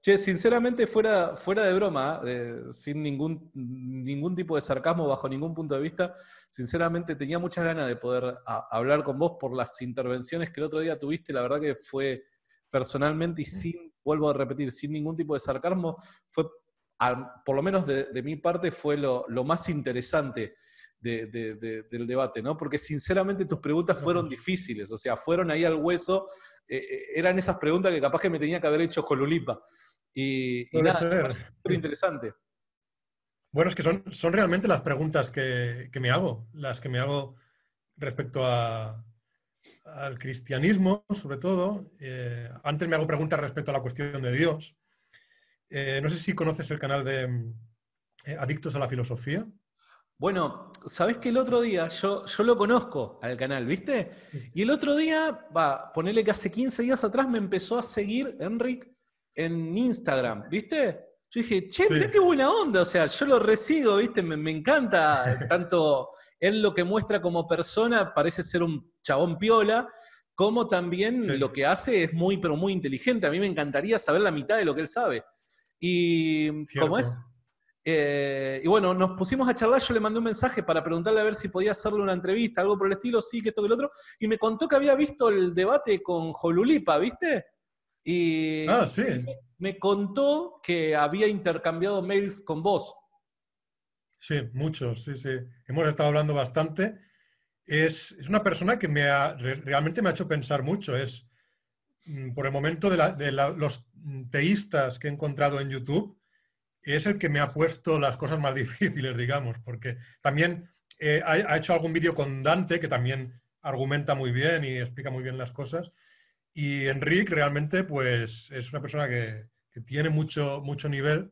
Che, sinceramente, fuera de broma, sin ningún tipo de sarcasmo, bajo ningún punto de vista, sinceramente tenía muchas ganas de poder hablar con vos por las intervenciones que el otro día tuviste. La verdad que fue personalmente y vuelvo a repetir, sin ningún tipo de sarcasmo, fue, por lo menos de mi parte, fue lo más interesante del debate, ¿no? Porque sinceramente tus preguntas fueron Gracias. difíciles, o sea, fueron ahí al hueso, eran esas preguntas que capaz que me tenía que haber hecho Jolulipa. Y Puede nada, me ser. parece súper interesante. Bueno, es que son realmente las preguntas que me hago, las que me hago respecto al cristianismo, sobre todo. Antes me hago preguntas respecto a la cuestión de Dios. No sé si conoces el canal de Adictos a la Filosofía. Bueno, sabés que el otro día, yo lo conozco al canal, ¿viste? Y el otro día, ponele que hace 15 días atrás me empezó a seguir Enric en Instagram, ¿viste? Yo dije, che, mirá Sí, qué buena onda, o sea, yo lo resigo, ¿viste? Me encanta tanto él lo que muestra como persona, parece ser un chabón piola, como también sí, lo que hace es muy, pero muy inteligente. A mí me encantaría saber la mitad de lo que él sabe. Y, ¿cómo es? cierto. Y bueno, nos pusimos a charlar, yo le mandé un mensaje para preguntarle a ver si podía hacerle una entrevista, algo por el estilo, sí, que esto, que el otro, y me contó que había visto el debate con Jolulipa, ¿viste? Ah, Y sí, me contó que había intercambiado mails con vos. sí, muchos, sí, sí. Hemos estado hablando bastante. Es una persona que realmente me ha hecho pensar mucho. Por el momento los teístas que he encontrado en YouTube, es el que me ha puesto las cosas más difíciles, digamos, porque también ha hecho algún vídeo con Dante, que también argumenta muy bien y explica muy bien las cosas. Y Enric realmente pues, es una persona que tiene mucho nivel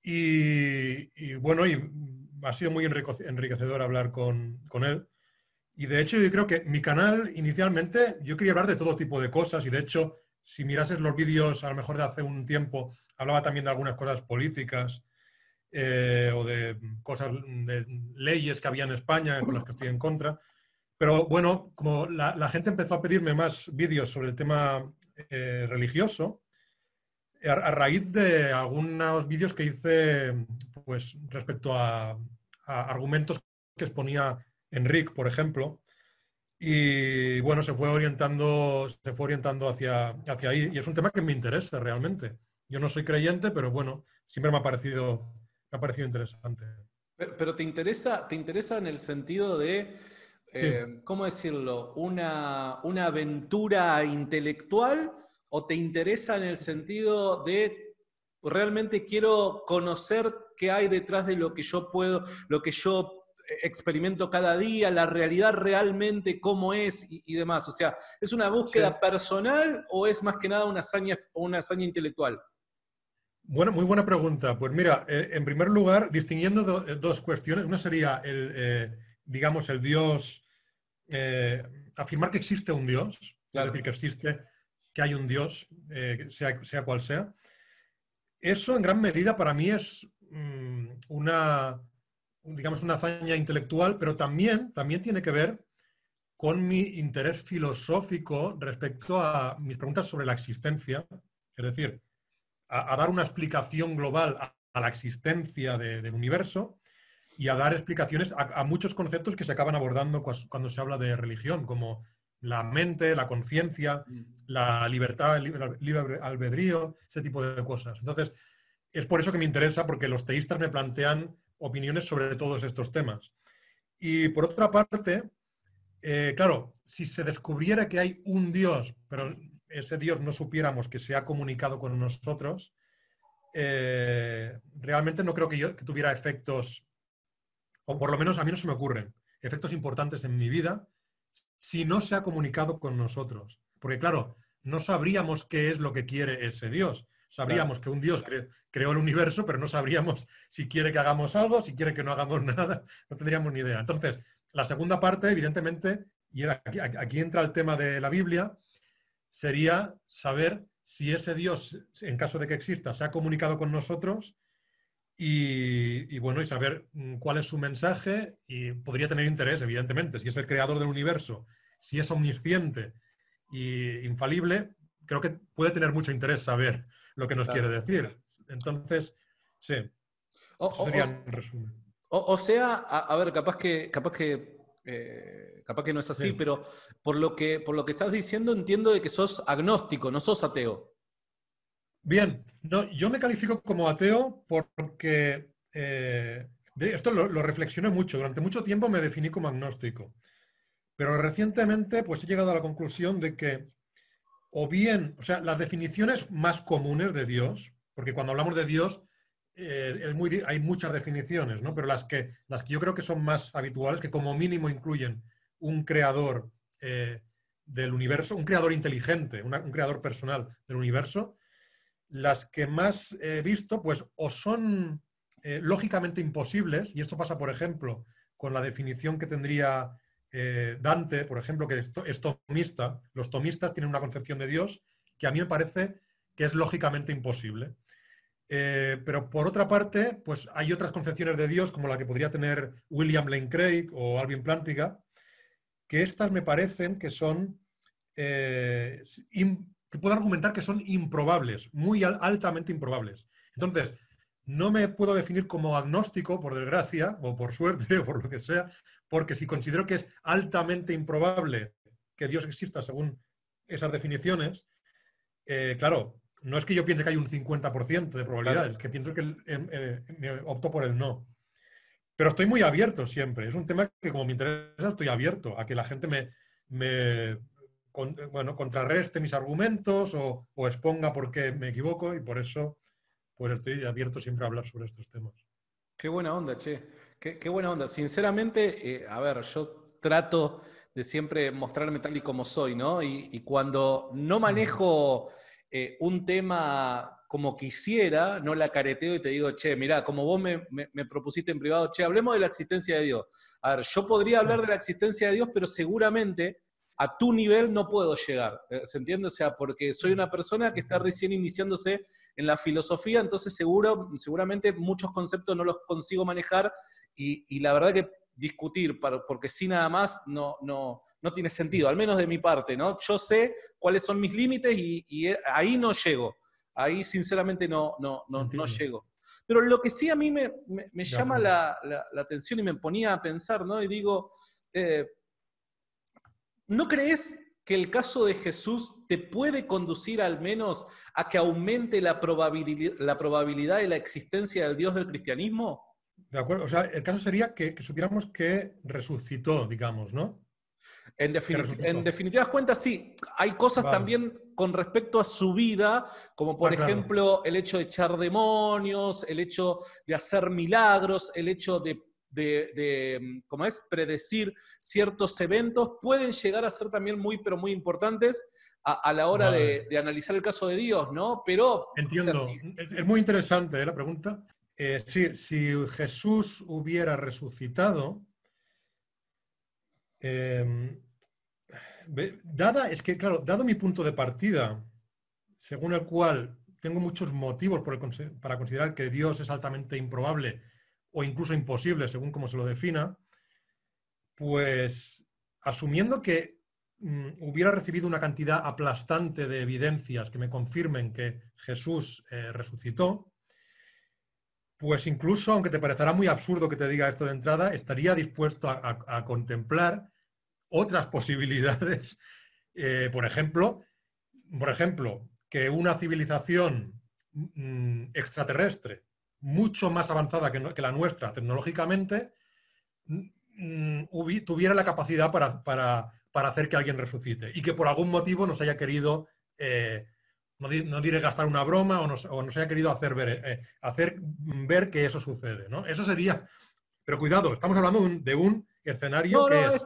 y bueno, y ha sido muy enriquecedor hablar con él. Y de hecho yo creo que mi canal inicialmente yo quería hablar de todo tipo de cosas y de hecho si mirases los vídeos a lo mejor de hace un tiempo hablaba también de algunas cosas políticas o de cosas, de leyes que había en España con las que estoy en contra. Pero bueno, como la gente empezó a pedirme más vídeos sobre el tema religioso, a raíz de algunos vídeos que hice pues, respecto a argumentos que exponía Enric, por ejemplo, y bueno, se fue orientando hacia ahí. Y es un tema que me interesa realmente. Yo no soy creyente, pero bueno, siempre me ha parecido interesante. Pero te interesa en el sentido de, Sí. ¿cómo decirlo? Una aventura intelectual o te interesa en el sentido de realmente quiero conocer qué hay detrás de lo que yo puedo, lo que yo experimento cada día, la realidad realmente cómo es y demás. O sea, ¿es una Sí. búsqueda personal o es más que nada una hazaña intelectual? Bueno, muy buena pregunta. Pues mira, en primer lugar, distinguiendo dos cuestiones. Una sería digamos, el Dios, eh, afirmar que existe un Dios, es decir, Claro. que hay un Dios, sea cual sea. Eso en gran medida para mí es digamos, una hazaña intelectual, pero también tiene que ver con mi interés filosófico respecto a mis preguntas sobre la existencia. Es decir, a dar una explicación global a la existencia del universo y a dar explicaciones a muchos conceptos que se acaban abordando cuando se habla de religión, como la mente, la conciencia, la libertad, el libre albedrío, ese tipo de cosas. Entonces, es por eso que me interesa, porque los teístas me plantean opiniones sobre todos estos temas. Y por otra parte, claro, si se descubriera que hay un Dios, pero ese Dios no supiéramos que se ha comunicado con nosotros, realmente no creo que tuviera efectos, o por lo menos a mí no se me ocurren, efectos importantes en mi vida si no se ha comunicado con nosotros. Porque claro, no sabríamos qué es lo que quiere ese Dios. Claro. Sabríamos que un Dios creó el universo, pero no sabríamos si quiere que hagamos algo, si quiere que no hagamos nada, no tendríamos ni idea. Entonces, la segunda parte, evidentemente, y aquí entra el tema de la Biblia, sería saber si ese Dios, en caso de que exista, se ha comunicado con nosotros bueno, y saber cuál es su mensaje y podría tener interés, evidentemente, si es el creador del universo, si es omnisciente e infalible, creo que puede tener mucho interés saber lo que nos quiere Claro. decir. Entonces, sí, O, eso o- sería o- en resumen. o sea, a ver, capaz que no es así, Sí. pero por lo que estás diciendo entiendo de que sos agnóstico, no sos ateo. Bien, no, yo me califico como ateo porque esto lo reflexioné mucho. Durante mucho tiempo me definí como agnóstico, pero recientemente pues he llegado a la conclusión de que o bien, o sea, las definiciones más comunes de Dios, porque cuando hablamos de Dios hay muchas definiciones, ¿no? Pero las que yo creo que son más habituales, que como mínimo incluyen un creador del universo, un creador inteligente, un creador personal del universo, las que más he visto, pues o son lógicamente imposibles, y esto pasa, por ejemplo, con la definición que tendría Dante, por ejemplo, que es tomista. Los tomistas tienen una concepción de Dios que a mí me parece que es lógicamente imposible. Pero por otra parte, pues hay otras concepciones de Dios, como la que podría tener William Lane Craig o Alvin Plantinga, que estas me parecen que son eh, que puedo argumentar que son improbables, muy altamente improbables. Entonces, no me puedo definir como agnóstico, por desgracia, o por suerte, o por lo que sea, porque si considero que es altamente improbable que Dios exista según esas definiciones, claro, no es que yo piense que hay un 50% de probabilidades, Claro. es que pienso que me opto por el no. Pero estoy muy abierto siempre. Es un tema que como me interesa estoy abierto a que la gente bueno, contrarreste mis argumentos o exponga por qué me equivoco y por eso pues estoy abierto siempre a hablar sobre estos temas. Qué buena onda, che. Qué buena onda. Sinceramente, a ver, yo trato de siempre mostrarme tal y como soy, ¿no? Y cuando no Ujú. manejo un tema como quisiera, no la careteo y te digo, che, mirá, como vos me propusiste en privado, che, hablemos de la existencia de Dios. A ver, yo podría hablar de la existencia de Dios, pero seguramente a tu nivel no puedo llegar. ¿Se entiende? O sea, porque soy una persona que está Entiendo. recién iniciándose en la filosofía, entonces seguramente muchos conceptos no los consigo manejar y la verdad que discutir, porque sí nada más no tiene sentido, al menos de mi parte, ¿no? Yo sé cuáles son mis límites y ahí no llego, ahí sinceramente no Entiendo. llego. Pero lo que sí a mí me De llama acuerdo. la atención y me ponía a pensar, ¿no? Y digo, eh, ¿no crees que el caso de Jesús te puede conducir al menos a que aumente la probabilidad de la existencia del Dios del cristianismo? De acuerdo. O sea, el caso sería que supiéramos que resucitó, digamos, ¿no? Que En resucitó. definitivas cuentas, sí, hay cosas Vale. también con respecto a su vida, como por Va, claro. ejemplo el hecho de echar demonios, el hecho de hacer milagros, el hecho de ¿cómo es? Predecir ciertos eventos, pueden llegar a ser también muy, pero muy importantes a la hora Vale. de analizar el caso de Dios, ¿no? Pero, o sea, sí, Entiendo. Es muy interesante, la pregunta. Sí, si Jesús hubiera resucitado, eh, es que, claro, dado mi punto de partida, según el cual tengo muchos motivos para considerar que Dios es altamente improbable o incluso imposible, según cómo se lo defina, pues asumiendo que hubiera recibido una cantidad aplastante de evidencias que me confirmen que Jesús resucitó, pues incluso, aunque te parecerá muy absurdo que te diga esto de entrada, estaría dispuesto a contemplar otras posibilidades. Por ejemplo, que una civilización extraterrestre mucho más avanzada que la nuestra tecnológicamente tuviera la capacidad para hacer que alguien resucite y que por algún motivo nos haya querido, no diré gastar una broma o nos haya querido hacer ver que eso sucede, ¿no? Eso sería, pero cuidado, estamos hablando de un escenario no, que no, es,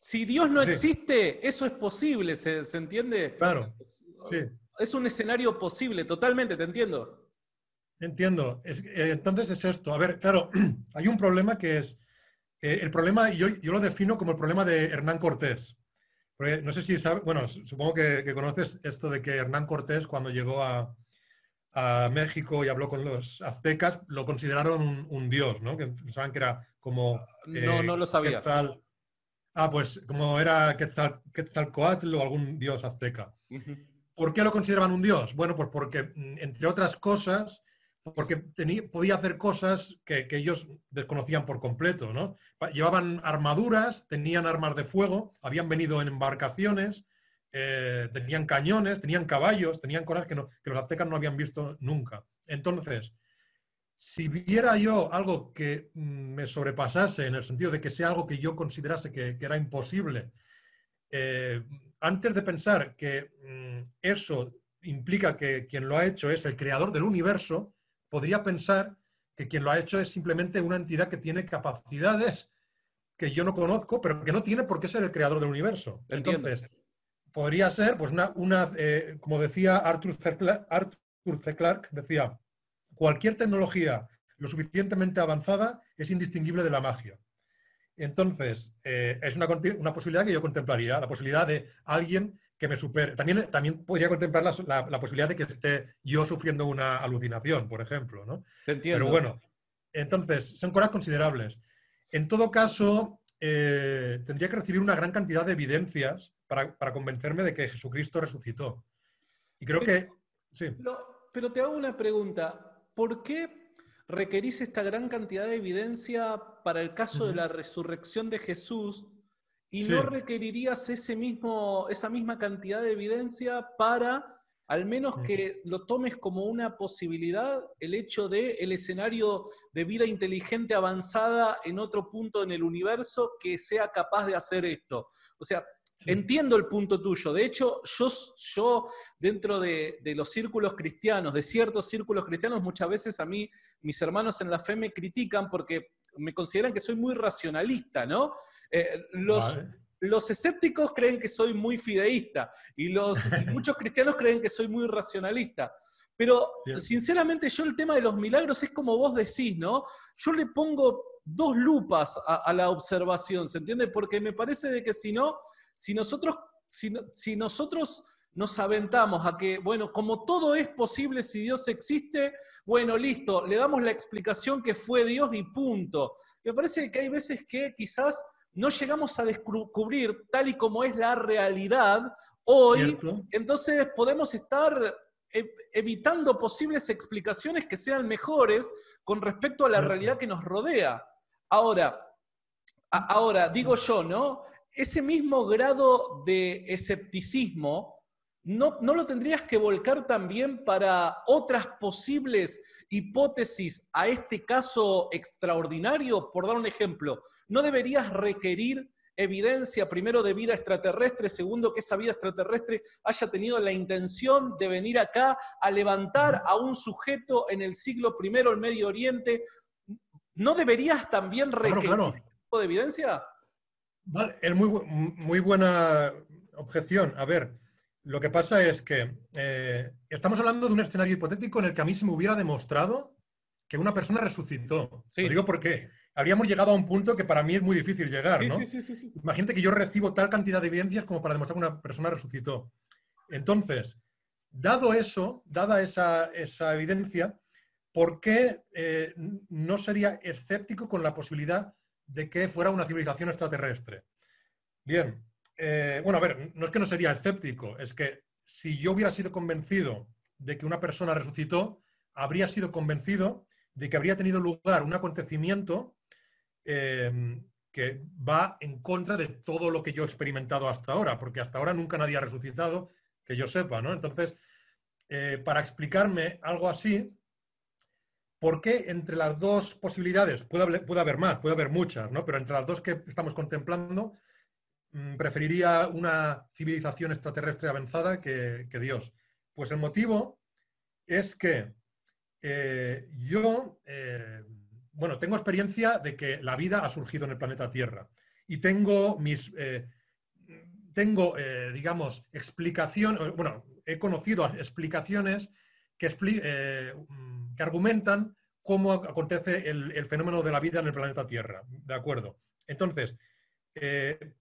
si Dios no sí, existe, eso es posible, ¿se entiende? claro, Es, sí, es un escenario posible, totalmente, te entiendo. entiendo. Entonces es esto. A ver, claro, hay un problema que es, el problema, y yo lo defino como el problema de Hernán Cortés. Porque no sé si sabes, bueno, supongo que conoces esto de que Hernán Cortés, cuando llegó a México y habló con los aztecas, lo consideraron un dios, ¿no? Que pensaban que era como No lo sabía. Quetzal. Pues como era Quetzalcoatl o algún dios azteca. Ujú. ¿Por qué lo consideraban un dios? Bueno, pues porque, entre otras cosas, porque podía hacer cosas que ellos desconocían por completo, ¿no? Llevaban armaduras, tenían armas de fuego, habían venido en embarcaciones, tenían cañones, tenían caballos, tenían cosas que los aztecas no habían visto nunca. Entonces, si viera yo algo que me sobrepasase en el sentido de que sea algo que yo considerase que era imposible, antes de pensar que eso implica que quien lo ha hecho es el creador del universo, podría pensar que quien lo ha hecho es simplemente una entidad que tiene capacidades que yo no conozco, pero que no tiene por qué ser el creador del universo. Entiendo. Entonces, podría ser, pues, como decía Arthur C. Clarke, decía, cualquier tecnología lo suficientemente avanzada es indistinguible de la magia. Entonces, es una posibilidad que yo contemplaría, la posibilidad de alguien que me supere. También podría contemplar la posibilidad de que esté yo sufriendo una alucinación, por ejemplo, ¿no? Te Pero entiendo. bueno, entonces, son cosas considerables. En todo caso, tendría que recibir una gran cantidad de evidencias para convencerme de que Jesucristo resucitó. Y creo que, sí. Pero te hago una pregunta. ¿Por qué requerís esta gran cantidad de evidencia para el caso de la resurrección de Jesús y no Sí. requerirías esa misma cantidad de evidencia para al menos que lo tomes como una posibilidad el hecho de el escenario de vida inteligente avanzada en otro punto en el universo que sea capaz de hacer esto? O sea, Sí. entiendo el punto tuyo. De hecho, yo dentro de los círculos cristianos, de ciertos círculos cristianos, muchas veces a mí, mis hermanos en la fe me critican porque me consideran que soy muy racionalista, ¿no? Vale. Los escépticos creen que soy muy fideísta y muchos cristianos creen que soy muy racionalista. Pero Bien. sinceramente yo el tema de los milagros es como vos decís, ¿no? Yo le pongo dos lupas a la observación, ¿se entiende? Porque me parece de que si nosotros nos aventamos a que, bueno, como todo es posible si Dios existe, bueno, listo, le damos la explicación que fue Dios y punto. Me parece que hay veces que quizás no llegamos a descubrir tal y como es la realidad hoy, Cierto. entonces podemos estar evitando posibles explicaciones que sean mejores con respecto a la Cierto. realidad que nos rodea. Ahora, digo yo, ¿no? Ese mismo grado de escepticismo, ¿no lo tendrías que volcar también para otras posibles hipótesis a este caso extraordinario? Por dar un ejemplo, ¿no deberías requerir evidencia, primero, de vida extraterrestre, segundo, que esa vida extraterrestre haya tenido la intención de venir acá a levantar a un sujeto en el siglo I en Medio Oriente? ¿No deberías también Claro, requerir claro. este tipo de evidencia? Vale, es muy buena objeción. A ver, lo que pasa es que estamos hablando de un escenario hipotético en el que a mí se me hubiera demostrado que una persona resucitó. Lo Sí. digo porque habríamos llegado a un punto que para mí es muy difícil llegar, Sí, sí, ¿no? sí, sí, sí. Imagínate que yo recibo tal cantidad de evidencias como para demostrar que una persona resucitó. Entonces, dada esa evidencia, ¿por qué no sería escéptico con la posibilidad de que fuera una civilización extraterrestre? Bien, bueno, a ver, no es que no sería escéptico, es que si yo hubiera sido convencido de que una persona resucitó, habría sido convencido de que habría tenido lugar un acontecimiento que va en contra de todo lo que yo he experimentado hasta ahora, porque hasta ahora nunca nadie ha resucitado, que yo sepa, ¿no? Entonces, para explicarme algo así, ¿por qué entre las dos posibilidades, puede haber más, puede haber muchas, ¿no? Pero entre las dos que estamos contemplando, preferiría una civilización extraterrestre avanzada que Dios? Pues el motivo es que bueno, tengo experiencia de que la vida ha surgido en el planeta Tierra y digamos, bueno, he conocido explicaciones que argumentan cómo acontece el fenómeno de la vida en el planeta Tierra. ¿De acuerdo? Entonces,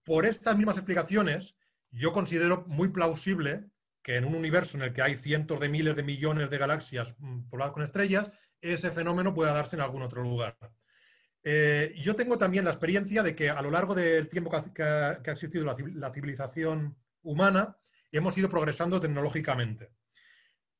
por estas mismas explicaciones, yo considero muy plausible que en un universo en el que hay cientos de miles de millones de galaxias pobladas con estrellas, ese fenómeno pueda darse en algún otro lugar. Yo tengo también la experiencia de que a lo largo del tiempo que ha existido la civilización humana, hemos ido progresando tecnológicamente.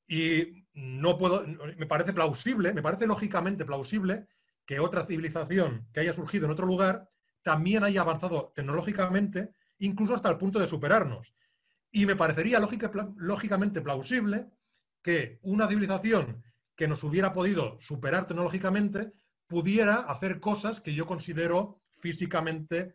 Y me parece plausible, me parece lógicamente plausible que otra civilización que haya surgido en otro lugar también haya avanzado tecnológicamente, incluso hasta el punto de superarnos. Y me parecería lógicamente plausible que una civilización que nos hubiera podido superar tecnológicamente pudiera hacer cosas que yo considero físicamente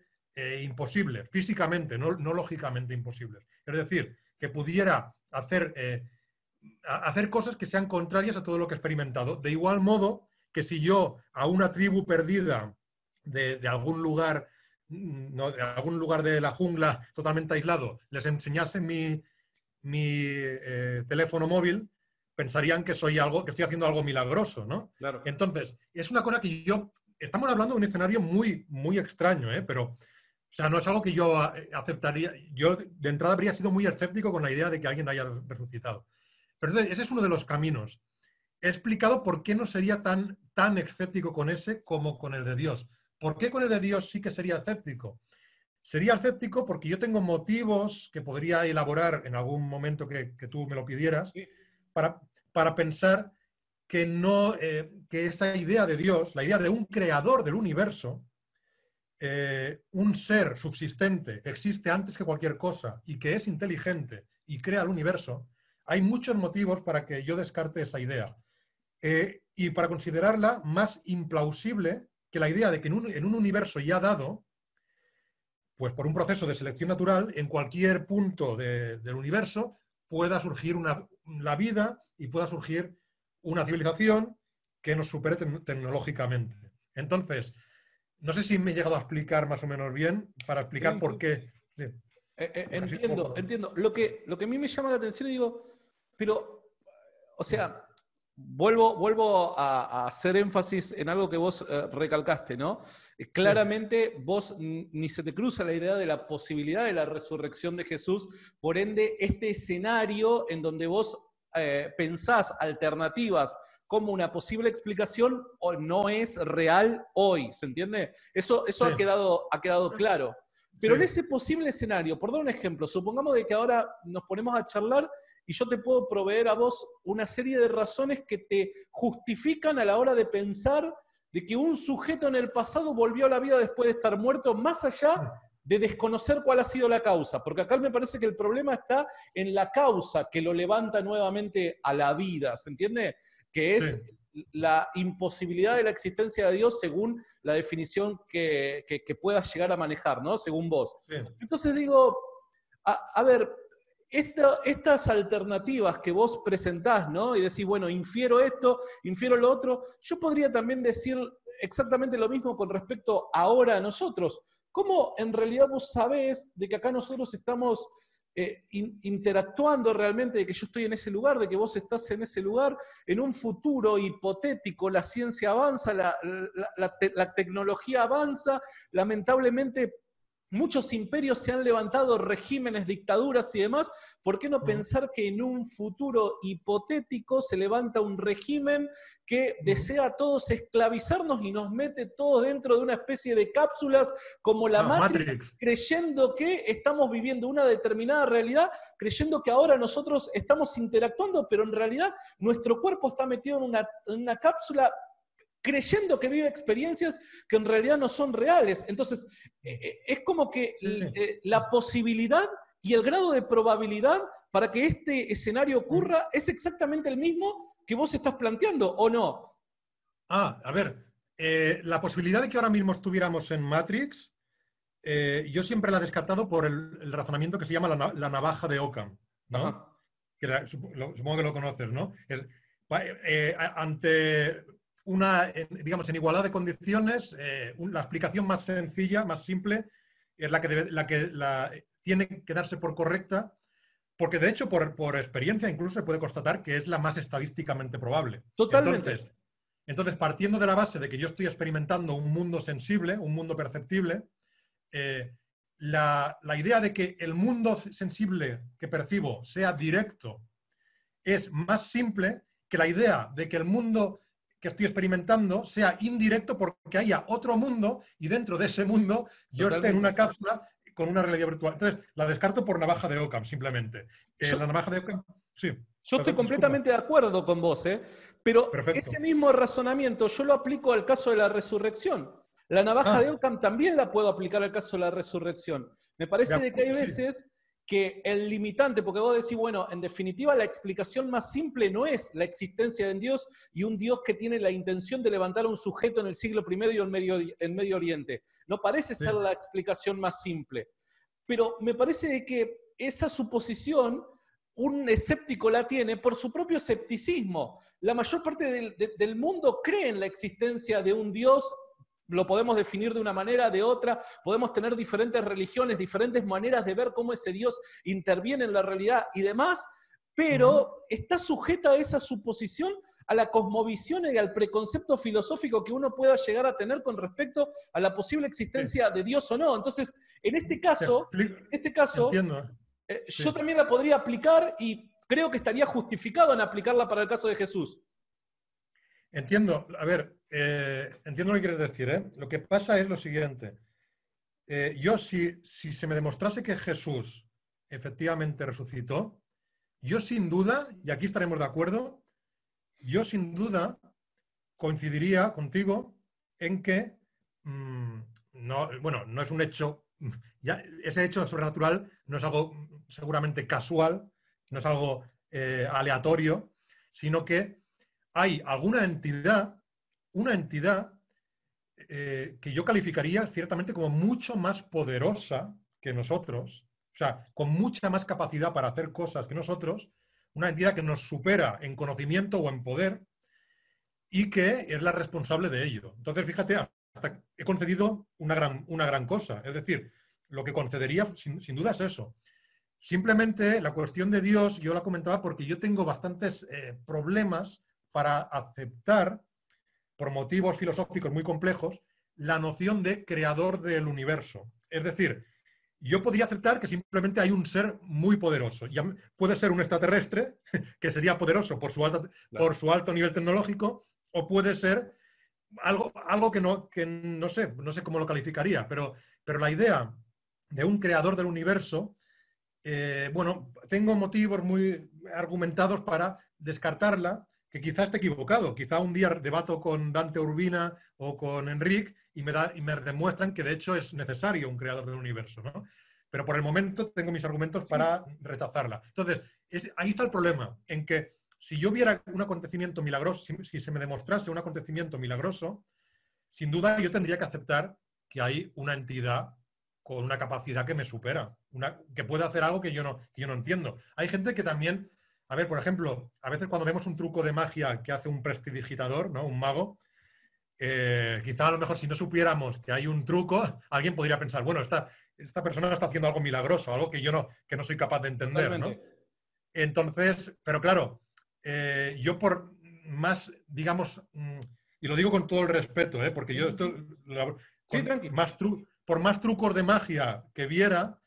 imposibles. Físicamente, no lógicamente imposibles. Es decir, que pudiera hacer cosas que sean contrarias a todo lo que he experimentado. De igual modo que si yo a una tribu perdida de algún lugar, no, de algún lugar de la jungla totalmente aislado, les enseñase mi teléfono móvil, pensarían que soy que estoy haciendo algo milagroso, ¿no? Claro. Entonces, es una cosa que estamos hablando de un escenario muy, muy extraño, pero, o sea, no es algo que yo aceptaría. Yo, de entrada, habría sido muy escéptico con la idea de que alguien haya resucitado. Pero entonces, ese es uno de los caminos. He explicado por qué no sería tan escéptico con ese como con el de Dios. ¿Por qué con el de Dios sí que sería escéptico? Sería escéptico porque yo tengo motivos que podría elaborar en algún momento que tú me lo pidieras para pensar que, que esa idea de Dios, la idea de un creador del universo, un ser subsistente que existe antes que cualquier cosa y que es inteligente y crea el universo, hay muchos motivos para que yo descarte esa idea. Y para considerarla más implausible que la idea de que en un universo ya dado, pues por un proceso de selección natural, en cualquier punto del universo pueda surgir la vida y pueda surgir una civilización que nos supere tecnológicamente. Entonces, no sé si me he llegado a explicar más o menos bien para explicar por qué. Sí. Entiendo. Lo que a mí me llama la atención y digo, pero, o sea, vuelvo a hacer énfasis en algo que vos recalcaste, ¿no? Claramente vos ni se te cruza la idea de la posibilidad de la resurrección de Jesús, por ende, este escenario en donde vos pensás alternativas como una posible explicación no es real hoy, ¿se entiende? Eso sí. ha quedado claro. Pero en ese posible escenario, por dar un ejemplo, supongamos de que ahora nos ponemos a charlar y yo te puedo proveer a vos una serie de razones que te justifican a la hora de pensar de que un sujeto en el pasado volvió a la vida después de estar muerto, más allá de desconocer cuál ha sido la causa. Porque acá me parece que el problema está en la causa que lo levanta nuevamente a la vida, ¿se entiende? Que es la imposibilidad de la existencia de Dios según la definición que puedas llegar a manejar, ¿no? Según vos. Sí. Entonces digo, a ver, estas alternativas que vos presentás, ¿no? Y decís, bueno, infiero esto, infiero lo otro, yo podría también decir exactamente lo mismo con respecto ahora a nosotros. ¿Cómo en realidad vos sabés de que acá nosotros estamos interactuando realmente, de que yo estoy en ese lugar, de que vos estás en ese lugar? En un futuro hipotético la ciencia avanza, la tecnología avanza, lamentablemente muchos imperios se han levantado, regímenes, dictaduras y demás. ¿Por qué no pensar que en un futuro hipotético se levanta un régimen que desea a todos esclavizarnos y nos mete todos dentro de una especie de cápsulas como la Matrix, creyendo que estamos viviendo una determinada realidad, creyendo que ahora nosotros estamos interactuando, pero en realidad nuestro cuerpo está metido en una cápsula creyendo que vive experiencias que en realidad no son reales? Entonces, es como que la posibilidad y el grado de probabilidad para que este escenario ocurra es exactamente el mismo que vos estás planteando, ¿o no? A ver, la posibilidad de que ahora mismo estuviéramos en Matrix, yo siempre la he descartado por el razonamiento que se llama la navaja de Occam, ¿no? Que supongo que lo conoces, ¿no? Ante digamos, en igualdad de condiciones, la explicación más sencilla, más simple, es la que tiene que darse por correcta, porque de hecho, por experiencia, incluso se puede constatar que es la más estadísticamente probable. Totalmente. Entonces, partiendo de la base de que yo estoy experimentando un mundo sensible, un mundo perceptible, la idea de que el mundo sensible que percibo sea directo es más simple que la idea de que el mundo que estoy experimentando sea indirecto porque haya otro mundo y dentro de ese mundo yo esté en una cápsula con una realidad virtual. Entonces, la descarto por navaja de Occam, simplemente. La navaja de Occam, sí. Yo estoy Perdón, disculpa. completamente de acuerdo con vos, ¿eh? Pero Perfecto. ese mismo razonamiento yo lo aplico al caso de la resurrección. La navaja de Ah, Occam también la puedo aplicar al caso de la resurrección. Me de parece de que hay acuerdo, sí. veces que el limitante, porque vos decís, bueno, en definitiva la explicación más simple no es la existencia de Dios y un Dios que tiene la intención de levantar a un sujeto en el siglo I y en Medio Oriente. No parece Sí. ser la explicación más simple. Pero me parece que esa suposición un escéptico la tiene por su propio escepticismo. La mayor parte del mundo cree en la existencia de un Dios, lo podemos definir de una manera, de otra, podemos tener diferentes religiones, diferentes maneras de ver cómo ese Dios interviene en la realidad y demás, pero está sujeta a esa suposición a la cosmovisión y al preconcepto filosófico que uno pueda llegar a tener con respecto a la posible Sí. existencia de Dios o no. Entonces, en este caso, Entiendo. Sí. yo también la podría aplicar y creo que estaría justificado en aplicarla para el caso de Jesús. Entiendo. A ver, entiendo lo que quieres decir, ¿eh? Lo que pasa es lo siguiente. Yo, si se me demostrase que Jesús efectivamente resucitó, yo sin duda, y aquí estaremos de acuerdo, yo sin duda coincidiría contigo en que no, bueno, no es un hecho, ya, ese hecho sobrenatural no es algo seguramente casual, no es algo aleatorio, sino que hay alguna entidad, una entidad que yo calificaría ciertamente como mucho más poderosa que nosotros, o sea, con mucha más capacidad para hacer cosas que nosotros, una entidad que nos supera en conocimiento o en poder y que es la responsable de ello. Entonces, fíjate, hasta he concedido una gran cosa. Es decir, lo que concedería sin duda es eso. Simplemente la cuestión de Dios, yo la comentaba porque yo tengo bastantes problemas para aceptar, por motivos filosóficos muy complejos, la noción de creador del universo. Es decir, yo podría aceptar que simplemente hay un ser muy poderoso. Ya puede ser un extraterrestre, que sería poderoso por su alto nivel tecnológico, o puede ser algo que no sé cómo lo calificaría, pero la idea de un creador del universo, bueno, tengo motivos muy argumentados para descartarla, que quizás esté equivocado. Quizá un día debato con Dante Urbina o con Enric y me demuestran que de hecho es necesario un creador del universo, ¿no? Pero por el momento tengo mis argumentos para rechazarla. Entonces, ahí está el problema, en que si yo viera un acontecimiento milagroso, si se me demostrase un acontecimiento milagroso, sin duda yo tendría que aceptar que hay una entidad con una capacidad que me supera, que puede hacer algo que yo no entiendo. Hay gente que también, a ver, por ejemplo, a veces cuando vemos un truco de magia que hace un prestidigitador, ¿no? Un mago, quizá a lo mejor si no supiéramos que hay un truco, alguien podría pensar, bueno, esta persona está haciendo algo milagroso, algo que yo no soy capaz de entender, ¿no? Entonces, pero claro, yo por más, digamos, y lo digo con todo el respeto, porque yo esto, Sí, tranquilo. por más trucos de magia que viera,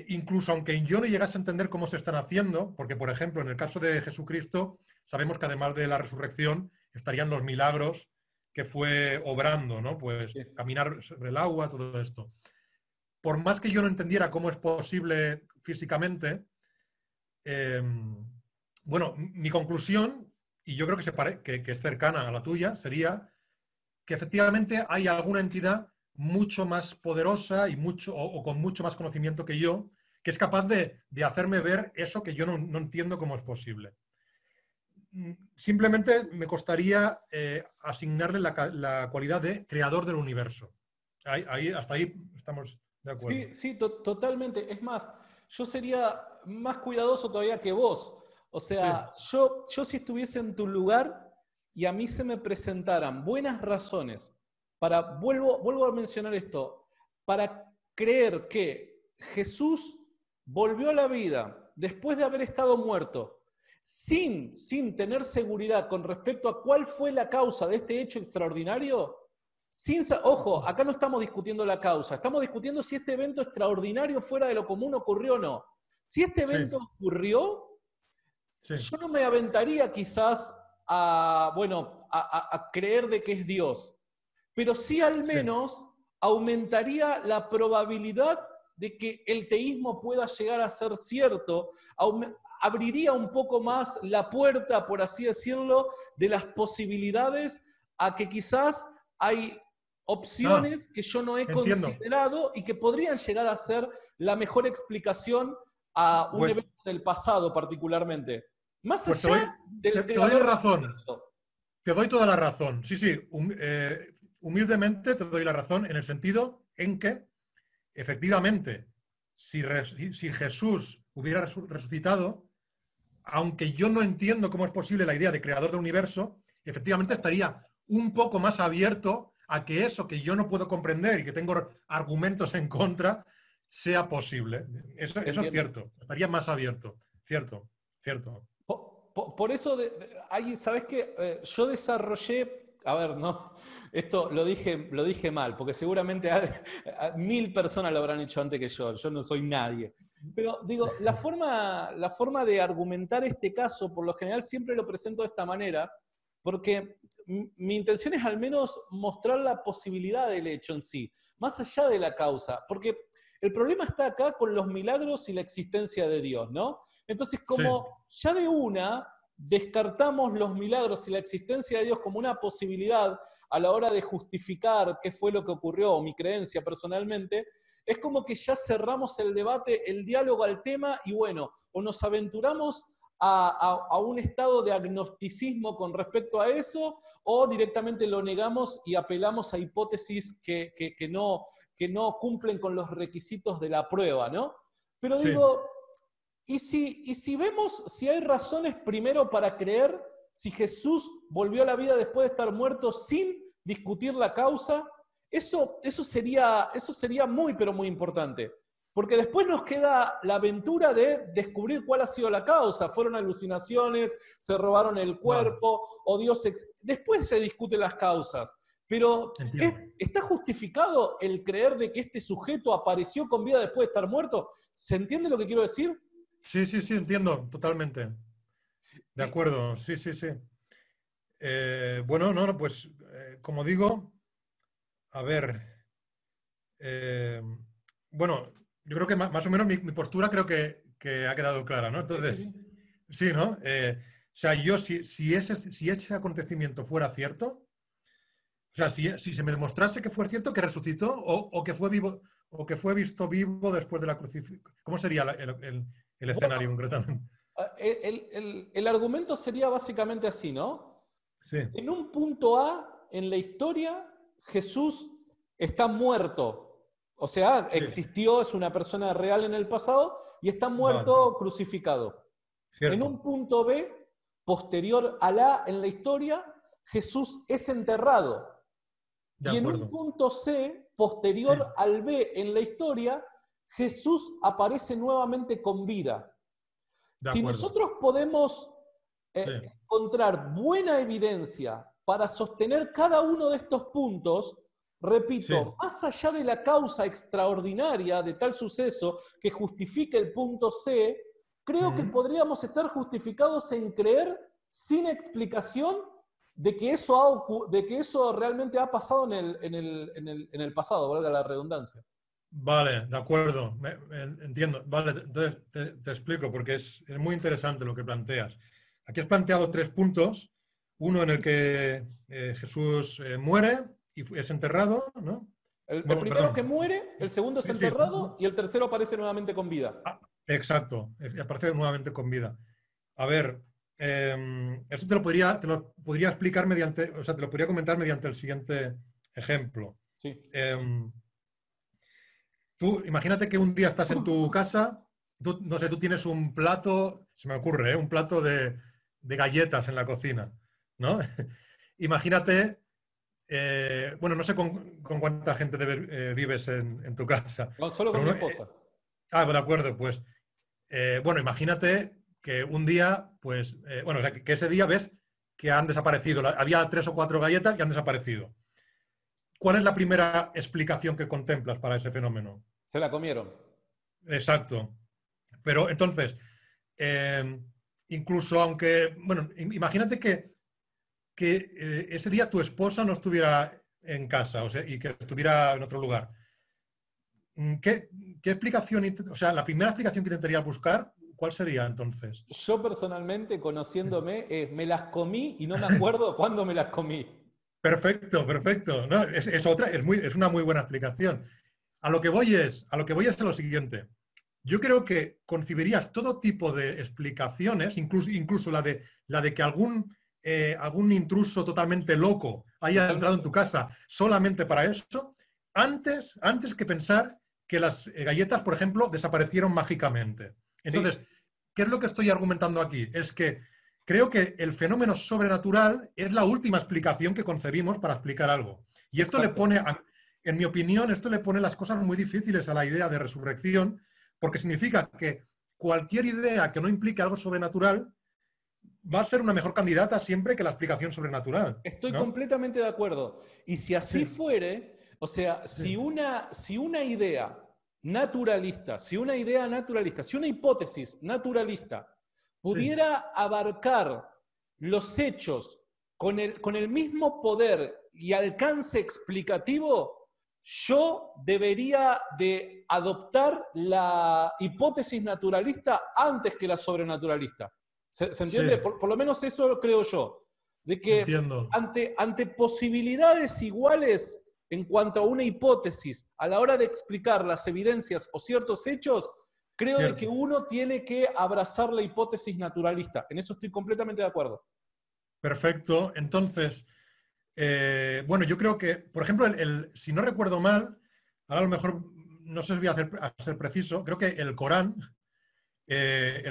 incluso aunque yo no llegase a entender cómo se están haciendo, porque por ejemplo en el caso de Jesucristo sabemos que además de la resurrección estarían los milagros que fue obrando, ¿no? Pues sí, caminar sobre el agua, todo esto. Por más que yo no entendiera cómo es posible físicamente, bueno, mi conclusión, y yo creo que es cercana a la tuya, sería que efectivamente hay alguna entidad mucho más poderosa y o con mucho más conocimiento que yo, que es capaz de hacerme ver eso que yo no entiendo cómo es posible. Simplemente me costaría asignarle la cualidad de creador del universo. Hasta ahí estamos de acuerdo. Sí, sí, totalmente. Es más, yo sería más cuidadoso todavía que vos. O sea, sí, yo si estuviese en tu lugar y a mí se me presentaran buenas razones para, vuelvo a mencionar esto, para creer que Jesús volvió a la vida después de haber estado muerto, sin tener seguridad con respecto a cuál fue la causa de este hecho extraordinario. Ojo, acá no estamos discutiendo la causa, estamos discutiendo si este evento extraordinario fuera de lo común ocurrió o no. Si este evento ocurrió, yo no me aventaría quizás a creer de que es Dios, pero sí al menos aumentaría la probabilidad de que el teísmo pueda llegar a ser cierto, abriría un poco más la puerta, por así decirlo, de las posibilidades a que quizás hay Ah, opciones que yo no he entiendo. considerado y que podrían llegar a ser la mejor explicación a un Pues, evento del pasado particularmente. Más pues allá del te doy la creador del razón. universo. Te doy toda la razón. Sí, sí, humildemente te doy la razón en el sentido en que, efectivamente, si Jesús hubiera resucitado, aunque yo no entiendo cómo es posible la idea de creador del universo, efectivamente estaría un poco más abierto a que eso que yo no puedo comprender y que tengo argumentos en contra sea posible. Eso es Entiendo. cierto. Estaría más abierto. Cierto, cierto. Por eso, ¿sabes qué? Yo desarrollé, a ver, no, esto lo dije mal, porque seguramente 1000 personas lo habrán hecho antes que yo no soy nadie. Pero Sí, digo, la forma de argumentar este caso, por lo general siempre lo presento de esta manera, porque mi intención es al menos mostrar la posibilidad del hecho en sí, más allá de la causa, porque el problema está acá con los milagros y la existencia de Dios, ¿no? Entonces, sí, como ya de una descartamos los milagros y la existencia de Dios como una posibilidad a la hora de justificar qué fue lo que ocurrió, o mi creencia personalmente, es como que ya cerramos el debate, el diálogo al tema y bueno, o nos aventuramos a un estado de agnosticismo con respecto a eso, o directamente lo negamos y apelamos a hipótesis que no cumplen con los requisitos de la prueba, ¿no? Pero sí. digo, y si vemos si hay razones primero para creer si Jesús volvió a la vida después de estar muerto sin discutir la causa, eso sería muy, pero muy importante. Porque después nos queda la aventura de descubrir cuál ha sido la causa. Fueron alucinaciones, se robaron el Vale, cuerpo, o Dios... Después se discuten las causas. Pero entiendo. ¿está justificado el creer de que este sujeto apareció con vida después de estar muerto? ¿Se entiende lo que quiero decir? Sí, sí, sí, entiendo totalmente. De Y, acuerdo, sí, sí, sí. Bueno, no, no, pues como digo, a ver, eh, bueno, yo creo que más o menos mi postura creo que ha quedado clara, ¿no? sí, sí, Entonces, sí. sí, ¿no? O sea, yo si ese acontecimiento fuera cierto, o sea, si se me demostrase que fue cierto, que resucitó o que fue vivo, o que fue visto vivo después de la crucifixión, ¿cómo sería el escenario Bueno, concretamente? el argumento sería básicamente así, ¿no? Sí, En un punto A en la historia, Jesús está muerto. O sea, sí, existió, es una persona real en el pasado y está vale, muerto crucificado. En un cierto, punto B, posterior a la en la historia, Jesús es enterrado. de Y en un acuerdo, punto C, sí, posterior al B en la historia, Jesús aparece nuevamente con vida. de Si acuerdo, nosotros podemos sí, encontrar buena evidencia para sostener cada uno de estos puntos, repito, sí. más allá de la causa extraordinaria de tal suceso que justifique el punto C, creo que Mm. podríamos estar justificados en creer sin explicación de que de que eso realmente ha pasado en el pasado, valga la redundancia. Vale, de acuerdo, entiendo. Vale, entonces te explico porque es muy interesante lo que planteas. Aquí has planteado tres puntos. Uno en el que Jesús muere y es enterrado, ¿no? El Bueno, primero que perdón. muere, el segundo es Sí, sí. enterrado y el tercero aparece nuevamente con vida. Ah, exacto, aparece nuevamente con vida. A ver, eso te lo podría explicar mediante, o sea, te lo podría comentar mediante el siguiente ejemplo. Sí. Em, Tú, imagínate que un día estás en tu casa, no sé, tú tienes un plato, se me ocurre, ¿eh? Un plato de galletas en la cocina, ¿no? Imagínate, bueno, no sé con cuánta gente vives en tu casa, No, solo pero con mi esposa. de acuerdo, pues, bueno, imagínate que un día, pues, bueno, o sea, que ese día ves que han desaparecido, había 3 o 4 galletas y han desaparecido. ¿Cuál es la primera explicación que contemplas para ese fenómeno? Se la comieron. Exacto. Pero entonces, eh, incluso aunque, bueno, imagínate que ese día tu esposa no estuviera en casa, o sea, y que estuviera en otro lugar. ¿qué, qué explicación, o sea, la primera explicación que intentaría buscar, ¿cuál sería entonces? Yo personalmente, conociéndome, me las comí y no me acuerdo cuándo me las comí. Perfecto, perfecto. No, es otra, es una muy buena explicación. A lo que voy es a lo siguiente. Yo creo que concibirías todo tipo de explicaciones, incluso la de que algún intruso totalmente loco haya entrado en Totalmente. tu casa solamente para eso, antes que pensar que las galletas, por ejemplo, desaparecieron mágicamente. Sí, Entonces, ¿qué es lo que estoy argumentando aquí? Es que creo que el fenómeno sobrenatural es la última explicación que concebimos para explicar algo. Y esto le exacto. pone, en mi opinión, esto le pone las cosas muy difíciles a la idea de resurrección, porque significa que cualquier idea que no implique algo sobrenatural va a ser una mejor candidata siempre que la explicación sobrenatural, Estoy ¿no? completamente de acuerdo. Y si así Sí, fuere, o sea, sí, si una idea naturalista, si una hipótesis naturalista sí, pudiera abarcar los hechos con el mismo poder y alcance explicativo, yo debería de adoptar la hipótesis naturalista antes que la sobrenaturalista. ¿Se entiende? sí, Por lo menos eso creo yo. De que entiendo. ante posibilidades iguales en cuanto a una hipótesis, a la hora de explicar las evidencias o ciertos hechos, creo de que Cierto. uno tiene que abrazar la hipótesis naturalista. En eso estoy completamente de acuerdo. Perfecto. Entonces, bueno, yo creo que, por ejemplo, si no recuerdo mal, ahora a lo mejor no sé si voy a ser preciso, creo que el Corán es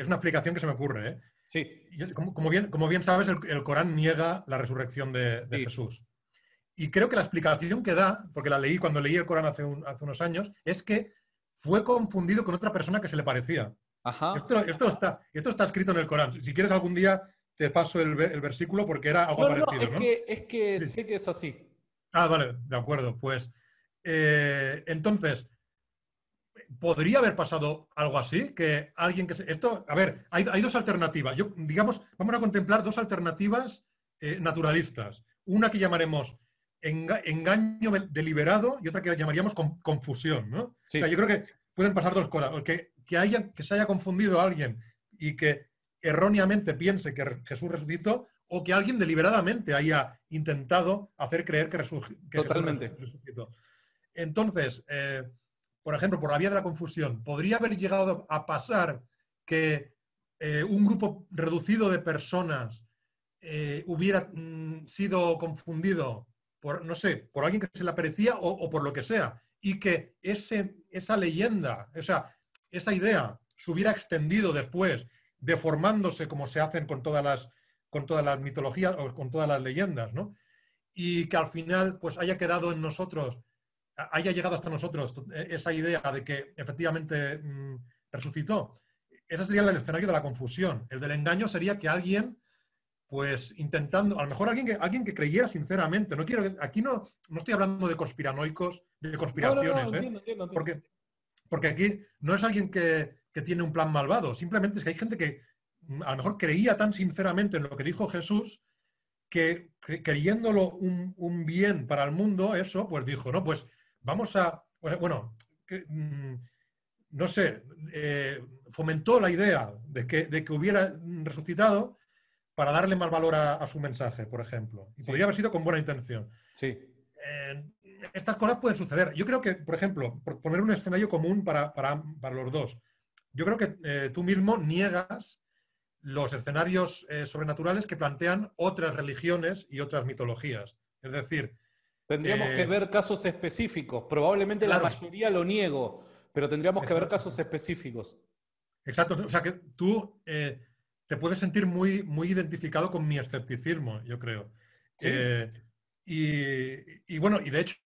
una explicación que se me ocurre. Sí, Y como bien sabes, el Corán niega la resurrección de sí. Jesús. Y creo que la explicación que da, porque la leí cuando leí el Corán hace unos años, es que fue confundido con otra persona que se le parecía. Ajá. Esto está escrito en el Corán. Si quieres algún día te paso el versículo porque era algo No, no, no, parecido, ¿no? es que Sí. sé que es así. Vale, de acuerdo. Pues entonces, ¿podría haber pasado algo así? Que alguien que esto, a ver, hay dos alternativas. Digamos, vamos a contemplar dos alternativas naturalistas. Una que llamaremos engaño deliberado y otra que llamaríamos confusión, ¿no? O sea, yo Sí, creo que pueden pasar dos cosas. O que se haya confundido a alguien y que erróneamente piense que Jesús resucitó, o que alguien deliberadamente haya intentado hacer creer que Jesús totalmente. resucitó. Entonces, por ejemplo, por la vía de la confusión, ¿podría haber llegado a pasar que un grupo reducido de personas hubiera sido confundido por, no sé, por alguien que se le aparecía o por lo que sea? Y que esa leyenda, esa idea se hubiera extendido después, deformándose como se hacen con todas las mitologías o con todas las leyendas, ¿no? Y que al final pues haya llegado hasta nosotros esa idea de que efectivamente resucitó. Ese sería el escenario de la confusión. El del engaño sería que alguien, pues intentando, a lo mejor alguien que creyera sinceramente. Aquí no estoy hablando de conspiranoicos, de No, no, no, conspiraciones, entiendo, entiendo, entiendo. porque aquí no es alguien que tiene un plan malvado. Simplemente es que hay gente que a lo mejor creía tan sinceramente en lo que dijo Jesús que creyéndolo un bien para el mundo, eso, pues dijo, no, pues vamos a, bueno, no sé, fomentó la idea de que hubiera resucitado para darle más valor a su mensaje, por ejemplo. Y podría Sí, haber sido con buena intención. sí. Eh, Estas cosas pueden suceder. Yo creo que, por ejemplo, por poner un escenario común para los dos, yo creo que tú mismo niegas los escenarios sobrenaturales que plantean otras religiones y otras mitologías. Es decir, Tendríamos que eh, ver casos específicos. Probablemente la claro, mayoría lo niego, pero tendríamos que ver exacto, casos específicos. exacto. O sea que tú te puedes sentir muy, muy identificado con mi escepticismo, yo creo. Sí, Eh, y bueno, y de hecho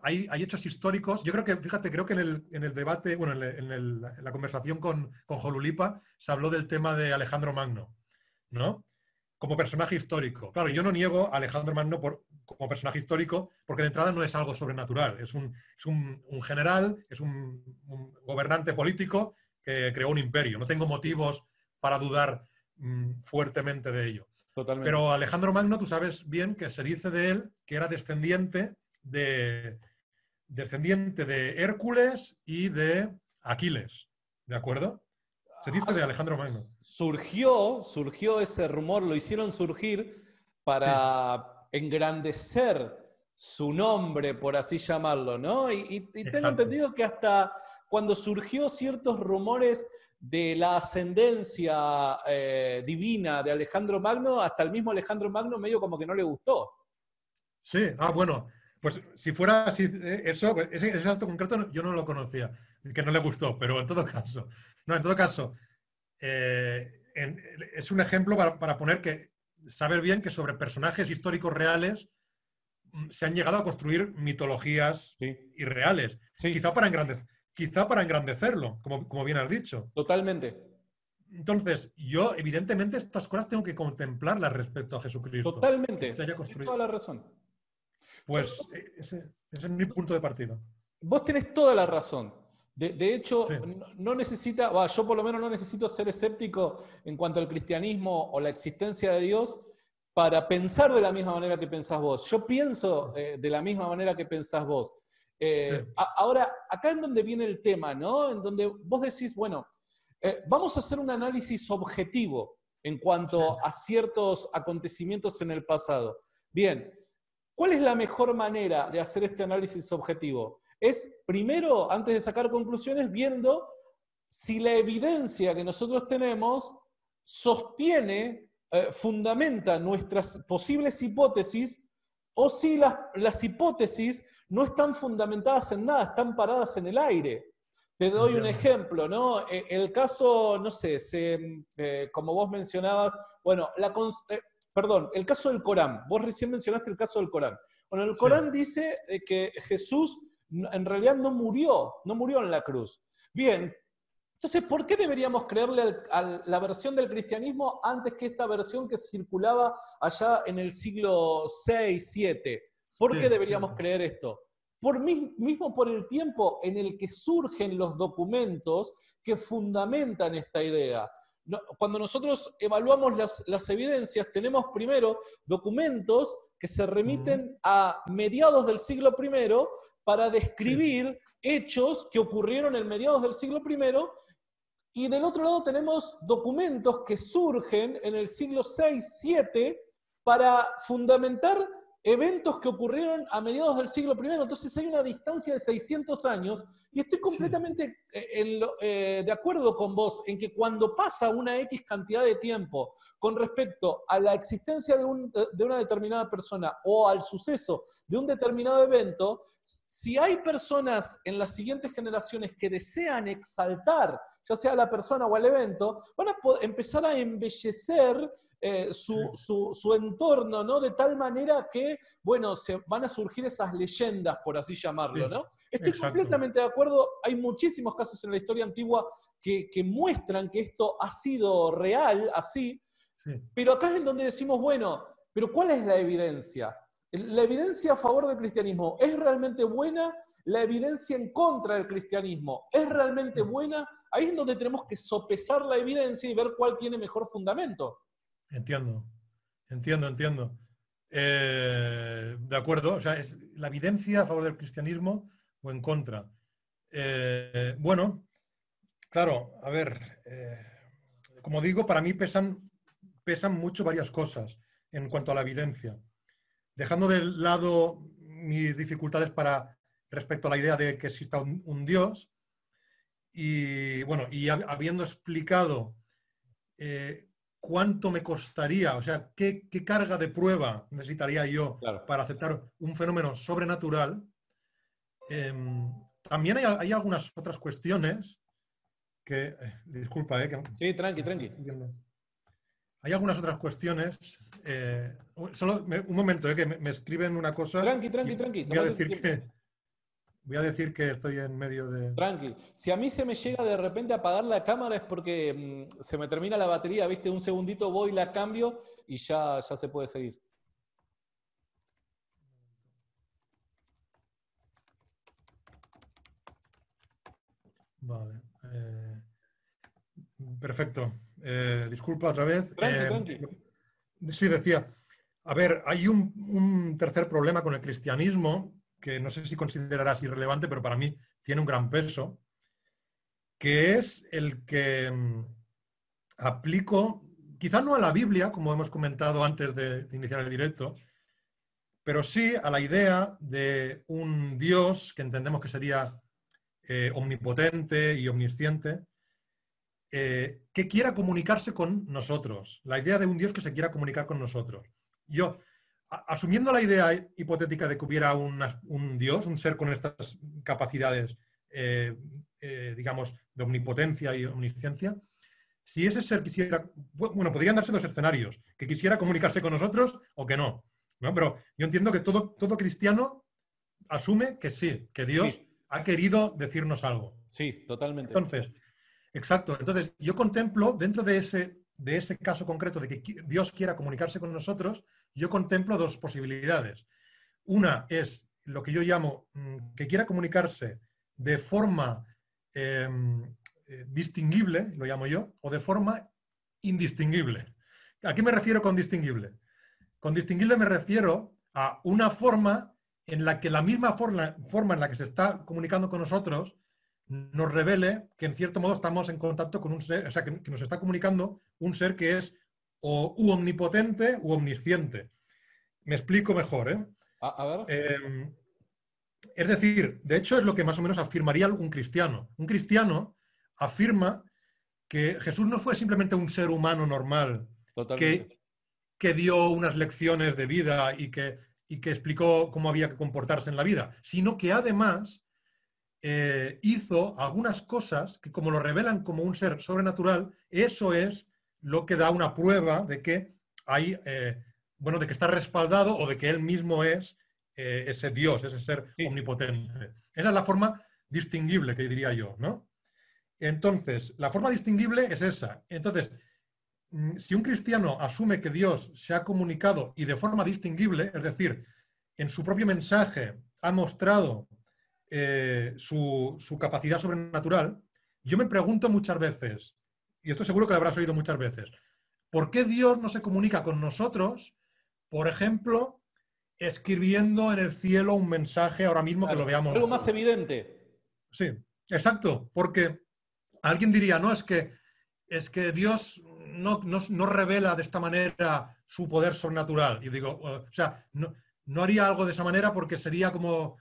hay hechos históricos. Yo creo que, fíjate, creo que en el debate, bueno, en la conversación con Jolulipa se habló del tema de Alejandro Magno, ¿no? Como personaje histórico. Claro, yo sí, no niego a Alejandro Magno como personaje histórico, porque de entrada no es algo sobrenatural. Es un general, es un gobernante político que creó un imperio. No tengo sí, motivos para dudar fuertemente de ello. totalmente. Pero Alejandro Magno, tú sabes bien que se dice de él que era descendiente descendiente de Hércules y de Aquiles, ¿de acuerdo? Se dice de Alejandro Magno. Surgió ese rumor, lo hicieron surgir Sí, para engrandecer su nombre, por así llamarlo, ¿no? Y tengo exacto. entendido que hasta cuando surgió ciertos rumores de la ascendencia divina de Alejandro Magno, hasta el mismo Alejandro Magno medio como que no le gustó. Sí, bueno, pues si fuera así, eso, pues, ese dato concreto yo no lo conocía, que no le gustó, pero en todo caso, no, en todo caso, es un ejemplo para poner que saber bien que sobre personajes históricos reales se han llegado a construir mitologías Sí, irreales, sí, quizá para engrandecerlo, como bien has dicho. totalmente, Entonces, yo evidentemente estas cosas tengo que contemplarlas respecto a Jesucristo, que se totalmente. haya Tienes toda construido. la razón. Pues ese es mi punto de partida. Vos tenés toda la razón. De Sí, hecho, no necesita, yo por lo menos no necesito ser escéptico en cuanto al cristianismo o la existencia de Dios para pensar de la misma manera que pensás vos. Yo pienso de la misma manera que pensás vos. sí, Ahora, acá en donde viene el tema, ¿no? En donde vos decís, bueno, vamos a hacer un análisis objetivo en sí. cuanto a ciertos acontecimientos en el pasado. Bien, ¿cuál es la mejor manera de hacer este análisis objetivo? Es primero, antes de sacar conclusiones, viendo si la evidencia que nosotros tenemos sostiene, fundamenta nuestras posibles hipótesis o si las hipótesis no están fundamentadas en nada, están paradas en el aire. Te doy un Entiendo. ejemplo, ¿no? El caso, no sé, como vos mencionabas, bueno, perdón, el caso del Corán. Vos recién mencionaste el caso del Corán. Bueno, el Sí, Corán dice que Jesús en realidad no murió en la cruz. Bien, entonces, ¿por qué deberíamos creerle a la versión del cristianismo antes que esta versión que circulaba allá en el siglo 6, 7? ¿Por qué sí, sí, deberíamos creer esto? Mismo por el tiempo en el que surgen los documentos que fundamentan esta idea. Cuando nosotros evaluamos las evidencias, tenemos primero documentos que se mm, remiten a mediados del siglo I para sí, describir hechos que ocurrieron en mediados del siglo I, y del otro lado tenemos documentos que surgen en el siglo VI, VII para fundamentar eventos que ocurrieron a mediados del siglo I. Entonces hay una distancia de 600 años y estoy sí, completamente de acuerdo con vos en que cuando pasa una X cantidad de tiempo con respecto a la existencia de una determinada persona o al suceso de un determinado evento, si hay personas en las siguientes generaciones que desean exaltar ya sea a la persona o al evento, van a empezar a embellecer sí, su entorno, ¿no? De tal manera que, bueno, se van a surgir esas leyendas, por así llamarlo, sí, ¿no? Estoy exacto. completamente de acuerdo. Hay muchísimos casos en la historia antigua que muestran que esto ha sido real, así, Sí. pero acá es en donde decimos, bueno, pero ¿cuál es la evidencia? ¿La evidencia a favor del cristianismo es realmente buena? ¿La evidencia en contra del cristianismo es realmente buena? Ahí es donde tenemos que sopesar la evidencia y ver cuál tiene mejor fundamento. Entiendo, entiendo. De acuerdo, o sea, es la evidencia a favor del cristianismo o en contra. Bueno, claro, a ver, como digo, para mí pesan mucho varias cosas en cuanto a la evidencia. Dejando de lado mis dificultades respecto a la idea de que exista un Dios, y bueno, y habiendo explicado cuánto me costaría, o sea, qué carga de prueba necesitaría yo Claro. para aceptar un fenómeno sobrenatural, eh, también hay algunas otras cuestiones que, disculpa, Sí, tranqui, me está tranqui. escribiendo. Hay algunas otras cuestiones. Solo un momento, que me escriben una cosa Tranqui, y tranqui, tranqui. voy a Tomate tu decir tiempo. que estoy en medio de. Tranqui. Si a mí se me llega de repente a apagar la cámara es porque se me termina la batería, ¿viste? Un segundito voy, la cambio y ya se puede seguir. Vale. Perfecto. Disculpa otra vez. Tranqui, tranqui. Sí, decía, a ver, hay un tercer problema con el cristianismo, que no sé si considerarás irrelevante, pero para mí tiene un gran peso, que es el que aplico, quizá no a la Biblia, como hemos comentado antes de iniciar el directo, pero sí a la idea de un Dios que entendemos que sería omnipotente y omnisciente, que quiera comunicarse con nosotros. La idea de un Dios que se quiera comunicar con nosotros. Yo, asumiendo la idea hipotética de que hubiera un Dios, un ser con estas capacidades, digamos, de omnipotencia y omnisciencia, si ese ser quisiera, bueno, podrían darse dos escenarios, que quisiera comunicarse con nosotros o que no, ¿no? Pero yo entiendo que todo cristiano asume que sí, que Dios Sí, ha querido decirnos algo. sí, totalmente. Entonces, exacto. Entonces, yo contemplo, dentro de ese caso concreto de que Dios quiera comunicarse con nosotros, yo contemplo dos posibilidades. Una es lo que yo llamo que quiera comunicarse de forma distinguible, lo llamo yo, o de forma indistinguible. ¿A qué me refiero con distinguible? Con distinguible me refiero a una forma en la que la misma forma en la que se está comunicando con nosotros nos revele que en cierto modo estamos en contacto con un ser, o sea, que nos está comunicando un ser que es o omnipotente u omnisciente. Me explico mejor, ¿eh? A ver. Es decir, de hecho es lo que más o menos afirmaría un cristiano. Un cristiano afirma que Jesús no fue simplemente un ser humano normal Totalmente. que dio unas lecciones de vida y que explicó cómo había que comportarse en la vida, sino que además hizo algunas cosas que, como lo revelan como un ser sobrenatural, eso es lo que da una prueba de que hay, bueno, de que está respaldado o de que él mismo es ese Dios, ese ser Sí, omnipotente. Esa es la forma distinguible que diría yo, ¿no? Entonces, la forma distinguible es esa. Entonces, si un cristiano asume que Dios se ha comunicado y de forma distinguible, es decir, en su propio mensaje ha mostrado su capacidad sobrenatural, yo me pregunto muchas veces, y esto seguro que lo habrás oído muchas veces, ¿por qué Dios no se comunica con nosotros, por ejemplo, escribiendo en el cielo un mensaje ahora mismo que lo claro. veamos Algo más nosotros? evidente. Sí, exacto, porque alguien diría, no, es que Dios no revela de esta manera su poder sobrenatural. Y digo, o sea, no haría algo de esa manera porque sería como,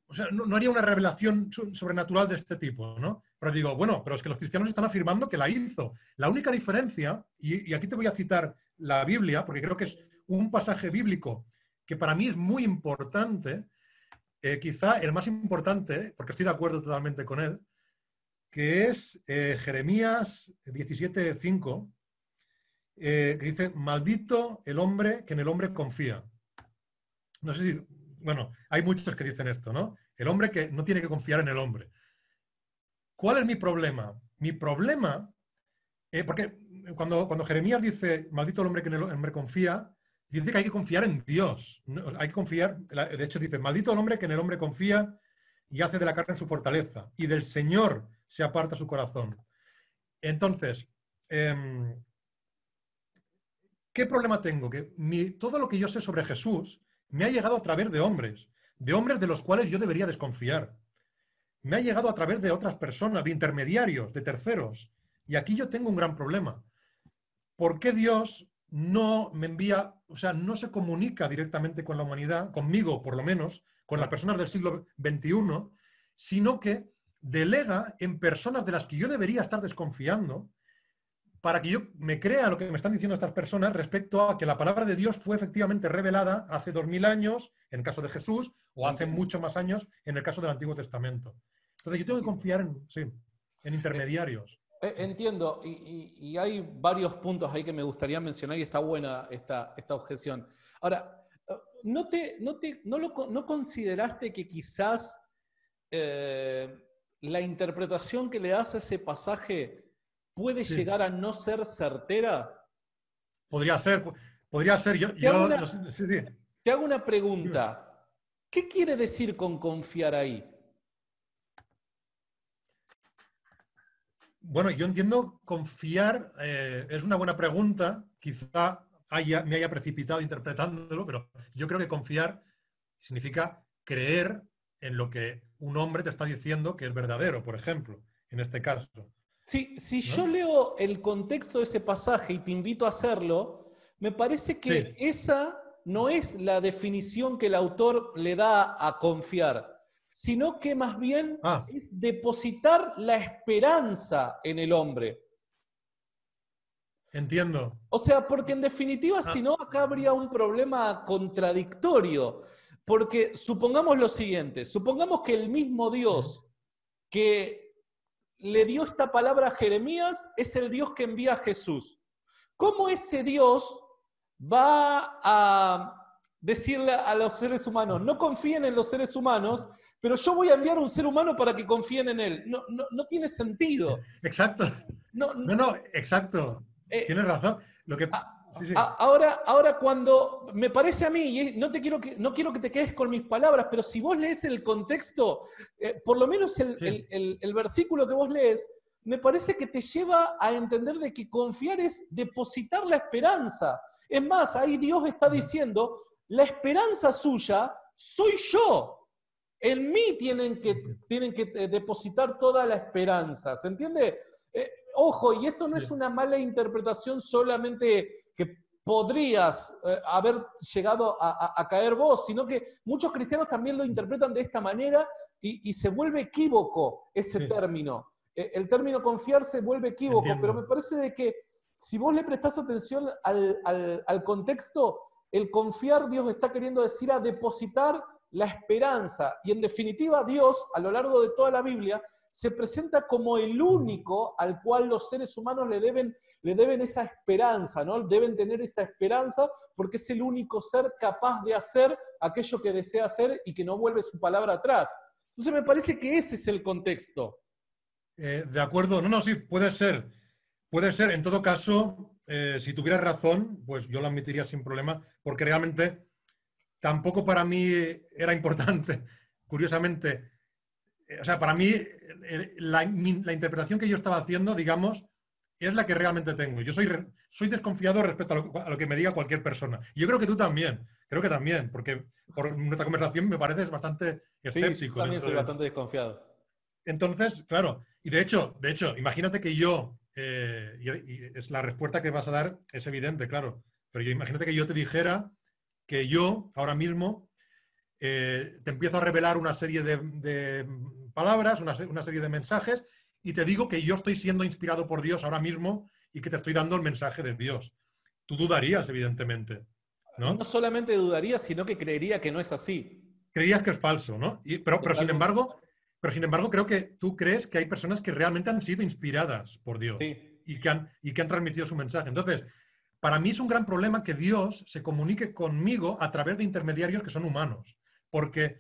o sea, no haría una revelación sobrenatural de este tipo, ¿no? Pero digo, bueno, pero es que los cristianos están afirmando que la hizo. La única diferencia, y aquí te voy a citar la Biblia, porque creo que es un pasaje bíblico que para mí es muy importante, quizá el más importante, porque estoy de acuerdo totalmente con él, que es Jeremías 17:5, que dice, maldito el hombre que en el hombre confía. No sé si, bueno, hay muchos que dicen esto, ¿no? El hombre que no tiene que confiar en el hombre. ¿Cuál es mi problema? Mi problema, porque cuando Jeremías dice, maldito el hombre que en el hombre confía, dice que hay que confiar en Dios. ¿No? Hay que confiar, de hecho dice, maldito el hombre que en el hombre confía y hace de la carne su fortaleza, y del Señor se aparta su corazón. Entonces, ¿qué problema tengo? Que todo lo que yo sé sobre Jesús me ha llegado a través de hombres de los cuales yo debería desconfiar. Me ha llegado a través de otras personas, de intermediarios, de terceros. Y aquí yo tengo un gran problema. ¿Por qué Dios no me envía, o sea, no se comunica directamente con la humanidad, conmigo por lo menos, con las personas del siglo XXI, sino que delega en personas de las que yo debería estar desconfiando para que yo me crea lo que me están diciendo estas personas respecto a que la palabra de Dios fue efectivamente revelada hace 2000 años, en el caso de Jesús, o hace Entiendo. mucho más años, en el caso del Antiguo Testamento. Entonces yo tengo que confiar en, sí, en Eh, intermediarios. Entiendo, y hay varios puntos ahí que me gustaría mencionar y está buena esta objeción. Ahora, ¿no consideraste que quizás la interpretación que le das a ese pasaje puede Sí, llegar a no ser certera? podría ser, podría ser. Te hago No una, sé, sí, sí. te hago una pregunta. ¿Qué quiere decir con confiar ahí? Bueno, yo entiendo confiar, es una buena pregunta, quizá me haya precipitado interpretándolo, pero yo creo que confiar significa creer en lo que un hombre te está diciendo que es verdadero, por ejemplo, en este caso. Si yo ¿No? leo el contexto de ese pasaje y te invito a hacerlo, me parece que Sí. esa no es la definición que el autor le da a confiar, sino que más bien Ah, es depositar la esperanza en el hombre. entiendo. O sea, porque en definitiva, si Ah, no, acá habría un problema contradictorio. Porque supongamos lo siguiente, supongamos que el mismo ujú, Dios que le dio esta palabra a Jeremías es el Dios que envía a Jesús. ¿Cómo ese Dios va a decirle a los seres humanos, no confíen en los seres humanos, pero yo voy a enviar un ser humano para que confíen en él? No tiene sentido. exacto. No, No, no, exacto. eh, Tienes razón. Lo que... Sí, sí. ahora cuando me parece a mí, y no quiero que te quedes con mis palabras, pero si vos lees el contexto, por lo menos Sí. el versículo que vos lees, me parece que te lleva a entender de que confiar es depositar la esperanza. Es más, ahí Dios está Ujú. diciendo, la esperanza suya soy yo. En mí Entiendo. tienen que depositar toda la esperanza. ¿Se entiende? Ojo, y esto no es Sí, una mala interpretación solamente que podrías haber llegado a caer vos, sino que muchos cristianos también lo interpretan de esta manera y se vuelve equívoco ese sí, término. El término confiar se vuelve equívoco, pero me entiendo. parece de que si vos le prestás atención al contexto, el confiar, Dios está queriendo decir a depositar la esperanza. Y en definitiva, Dios, a lo largo de toda la Biblia, se presenta como el Ujú. único al cual los seres humanos le deben esa esperanza, ¿no? Deben tener esa esperanza porque es el único ser capaz de hacer aquello que desea hacer y que no vuelve su palabra atrás. Entonces me parece que ese es el contexto. De acuerdo. No, no, sí, puede ser. Puede ser. En todo caso, si tuvieras razón, pues yo lo admitiría sin problema, porque realmente tampoco para mí era importante. Curiosamente, o sea, para mí la interpretación que yo estaba haciendo, digamos, es la que realmente tengo. Yo soy desconfiado respecto a lo que me diga cualquier persona. Y yo creo que tú también, creo que también, porque por nuestra conversación me pareces bastante Sí, yo escéptico también dentro soy de... bastante desconfiado. Entonces, claro, y de hecho, imagínate que yo, y es la respuesta que vas a dar es evidente, claro, pero imagínate que yo te dijera que yo ahora mismo te empiezo a revelar una serie de palabras, una serie de mensajes, y te digo que yo estoy siendo inspirado por Dios ahora mismo y que te estoy dando el mensaje de Dios. Tú dudarías, evidentemente, No ¿no? solamente dudaría, sino que creería que no es así. Creías que es falso, ¿no? Totalmente. Pero sin embargo, creo que tú crees que hay personas que realmente han sido inspiradas por Dios Sí, y que han transmitido su mensaje. Entonces, para mí es un gran problema que Dios se comunique conmigo a través de intermediarios que son humanos. Porque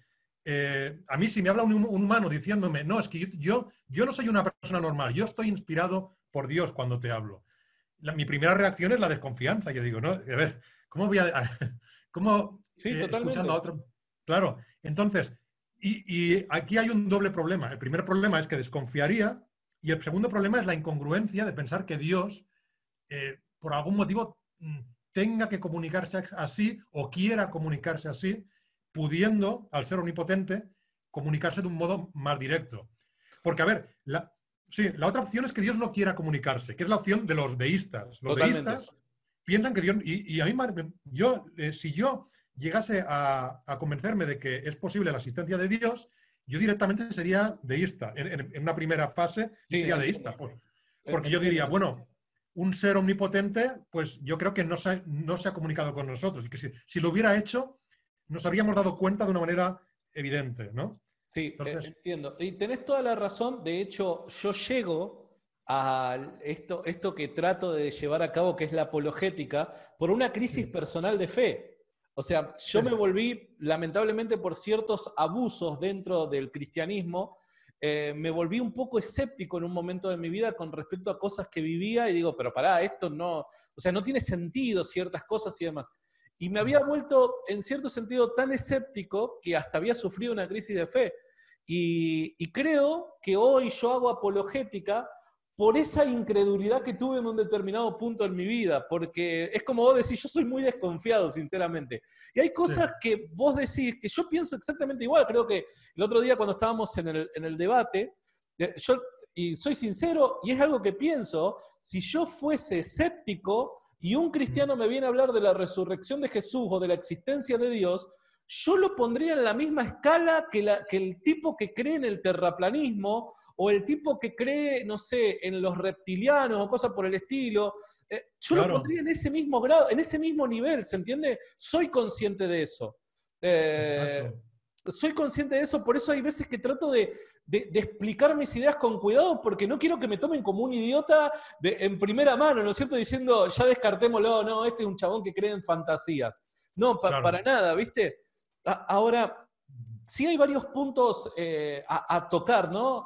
a mí si me habla un humano diciéndome, no, es que yo no soy una persona normal, yo estoy inspirado por Dios cuando te hablo. Mi primera reacción es la desconfianza. Yo digo, no, a ver, ¿cómo voy a... ¿Cómo sí, escuchando a totalmente. otro? Claro, entonces, y aquí hay un doble problema. El primer problema es que desconfiaría y el segundo problema es la incongruencia de pensar que Dios, por algún motivo, tenga que comunicarse así o quiera comunicarse así, pudiendo, al ser omnipotente, comunicarse de un modo más directo. Porque, a ver, sí, la otra opción es que Dios no quiera comunicarse, que es la opción de los deístas. Los Totalmente. deístas piensan que Dios, y a mí, yo, si yo llegase a convencerme de que es posible la asistencia de Dios, yo directamente sería deísta. En una primera fase, yo Sí, sería deísta. entiendo. Porque yo diría, Entiendo. bueno, un ser omnipotente, pues yo creo que no se ha comunicado con nosotros. Y que si lo hubiera hecho, nos habríamos dado cuenta de una manera evidente, ¿no? Sí, Entonces, entiendo. Y tenés toda la razón. De hecho, yo llego a esto que trato de llevar a cabo, que es la apologética, por una crisis sí, personal de fe. O sea, sí, yo me volví, lamentablemente por ciertos abusos dentro del cristianismo, me volví un poco escéptico en un momento de mi vida con respecto a cosas que vivía y digo, pero pará, esto no, o sea, no tiene sentido ciertas cosas y demás. Y me había vuelto, en cierto sentido, tan escéptico que hasta había sufrido una crisis de fe. Y creo que hoy yo hago apologética por esa incredulidad que tuve en un determinado punto en mi vida, porque es como vos decís, yo soy muy desconfiado, sinceramente. Y hay cosas que vos decís que yo pienso exactamente igual. Creo que el otro día cuando estábamos en el debate, yo, y soy sincero, y es algo que pienso, si yo fuese escéptico y un cristiano me viene a hablar de la resurrección de Jesús o de la existencia de Dios, yo lo pondría en la misma escala que el tipo que cree en el terraplanismo o el tipo que cree, no sé, en los reptilianos o cosas por el estilo. Yo lo pondría en ese mismo grado, en ese mismo nivel, ¿se entiende? Soy consciente de eso. Soy consciente de eso, por eso hay veces que trato de explicar mis ideas con cuidado, porque no quiero que me tomen como un idiota en primera mano, ¿no es cierto? Diciendo, ya descartémoslo, no, este es un chabón que cree en fantasías. No, para nada, ¿viste? Ahora, sí hay varios puntos a tocar, ¿no?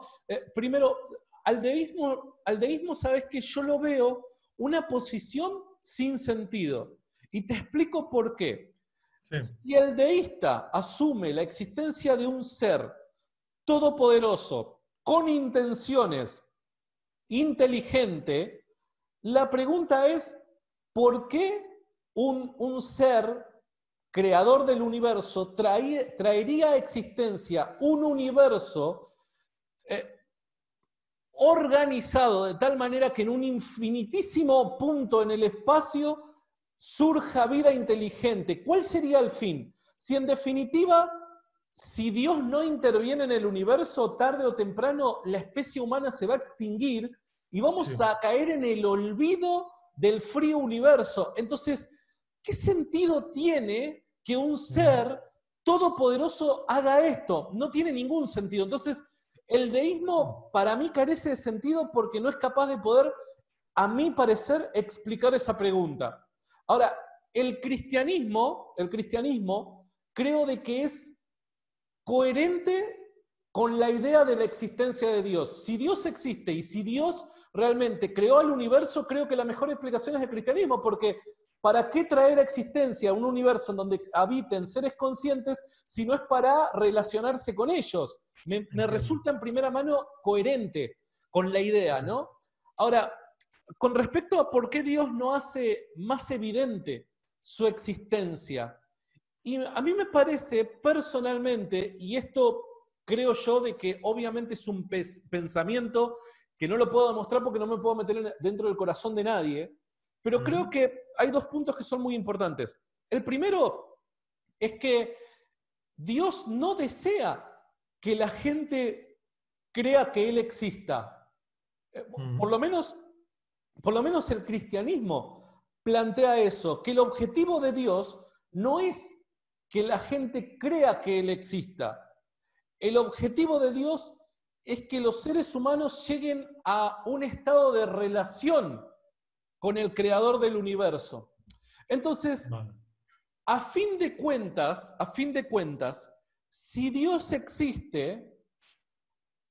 Primero, aldeísmo, sabes que yo lo veo una posición sin sentido. Y te explico por qué. Si el deísta asume la existencia de un ser todopoderoso, con intenciones, inteligente, la pregunta es, ¿por qué un ser creador del universo traería a existencia un universo organizado de tal manera que en un infinitísimo punto en el espacio surja vida inteligente? ¿Cuál sería el fin? Si en definitiva, si Dios no interviene en el universo, tarde o temprano la especie humana se va a extinguir y vamos a caer en el olvido del frío universo. Entonces, ¿qué sentido tiene que un ser todopoderoso haga esto? No tiene ningún sentido. Entonces, el deísmo para mí carece de sentido porque no es capaz de poder, a mi parecer, explicar esa pregunta. Ahora, el cristianismo creo de que es coherente con la idea de la existencia de Dios. Si Dios existe y si Dios realmente creó el universo, creo que la mejor explicación es el cristianismo, porque ¿para qué traer a existencia un universo en donde habiten seres conscientes si no es para relacionarse con ellos? Me resulta en primera mano coherente con la idea, ¿no? Ahora, con respecto a por qué Dios no hace más evidente su existencia, y a mí me parece personalmente, y esto creo yo de que obviamente es un pensamiento que no lo puedo demostrar porque no me puedo meter dentro del corazón de nadie, pero creo que hay dos puntos que son muy importantes. El primero es que Dios no desea que la gente crea que Él exista. Por lo menos el cristianismo plantea eso, que el objetivo de Dios no es que la gente crea que Él exista. El objetivo de Dios es que los seres humanos lleguen a un estado de relación con el creador del universo. Entonces, a fin de cuentas, si Dios existe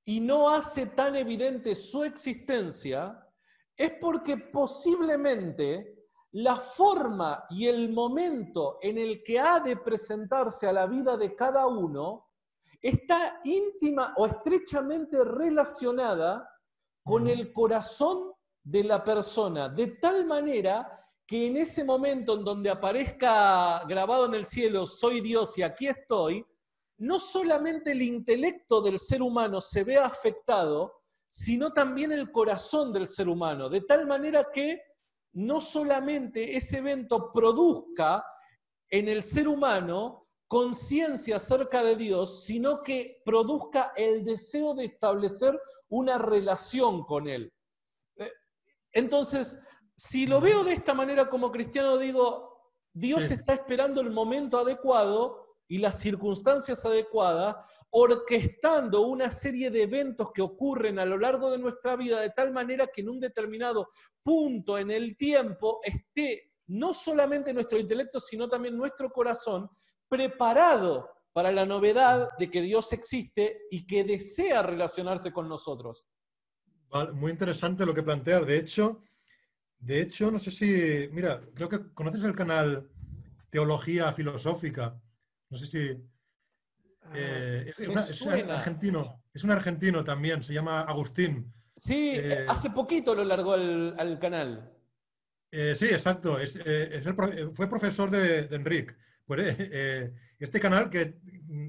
y no hace tan evidente su existencia, es porque posiblemente la forma y el momento en el que ha de presentarse a la vida de cada uno está íntima o estrechamente relacionada con el corazón de la persona, de tal manera que en ese momento en donde aparezca grabado en el cielo, soy Dios y aquí estoy, no solamente el intelecto del ser humano se ve afectado, sino también el corazón del ser humano, de tal manera que no solamente ese evento produzca en el ser humano conciencia acerca de Dios, sino que produzca el deseo de establecer una relación con Él. Entonces, si lo veo de esta manera como cristiano, digo, Dios está esperando el momento adecuado y las circunstancias adecuadas, orquestando una serie de eventos que ocurren a lo largo de nuestra vida de tal manera que en un determinado punto en el tiempo esté no solamente nuestro intelecto, sino también nuestro corazón preparado para la novedad de que Dios existe y que desea relacionarse con nosotros. Vale, muy interesante lo que planteas. De hecho, no sé si, mira, creo que conoces el canal Teología Filosófica. No sé si es un argentino también, se llama Agustín. Sí, Eh, hace poquito lo largó al canal. sí, exacto. Fue profesor de Enric. Pues, este canal que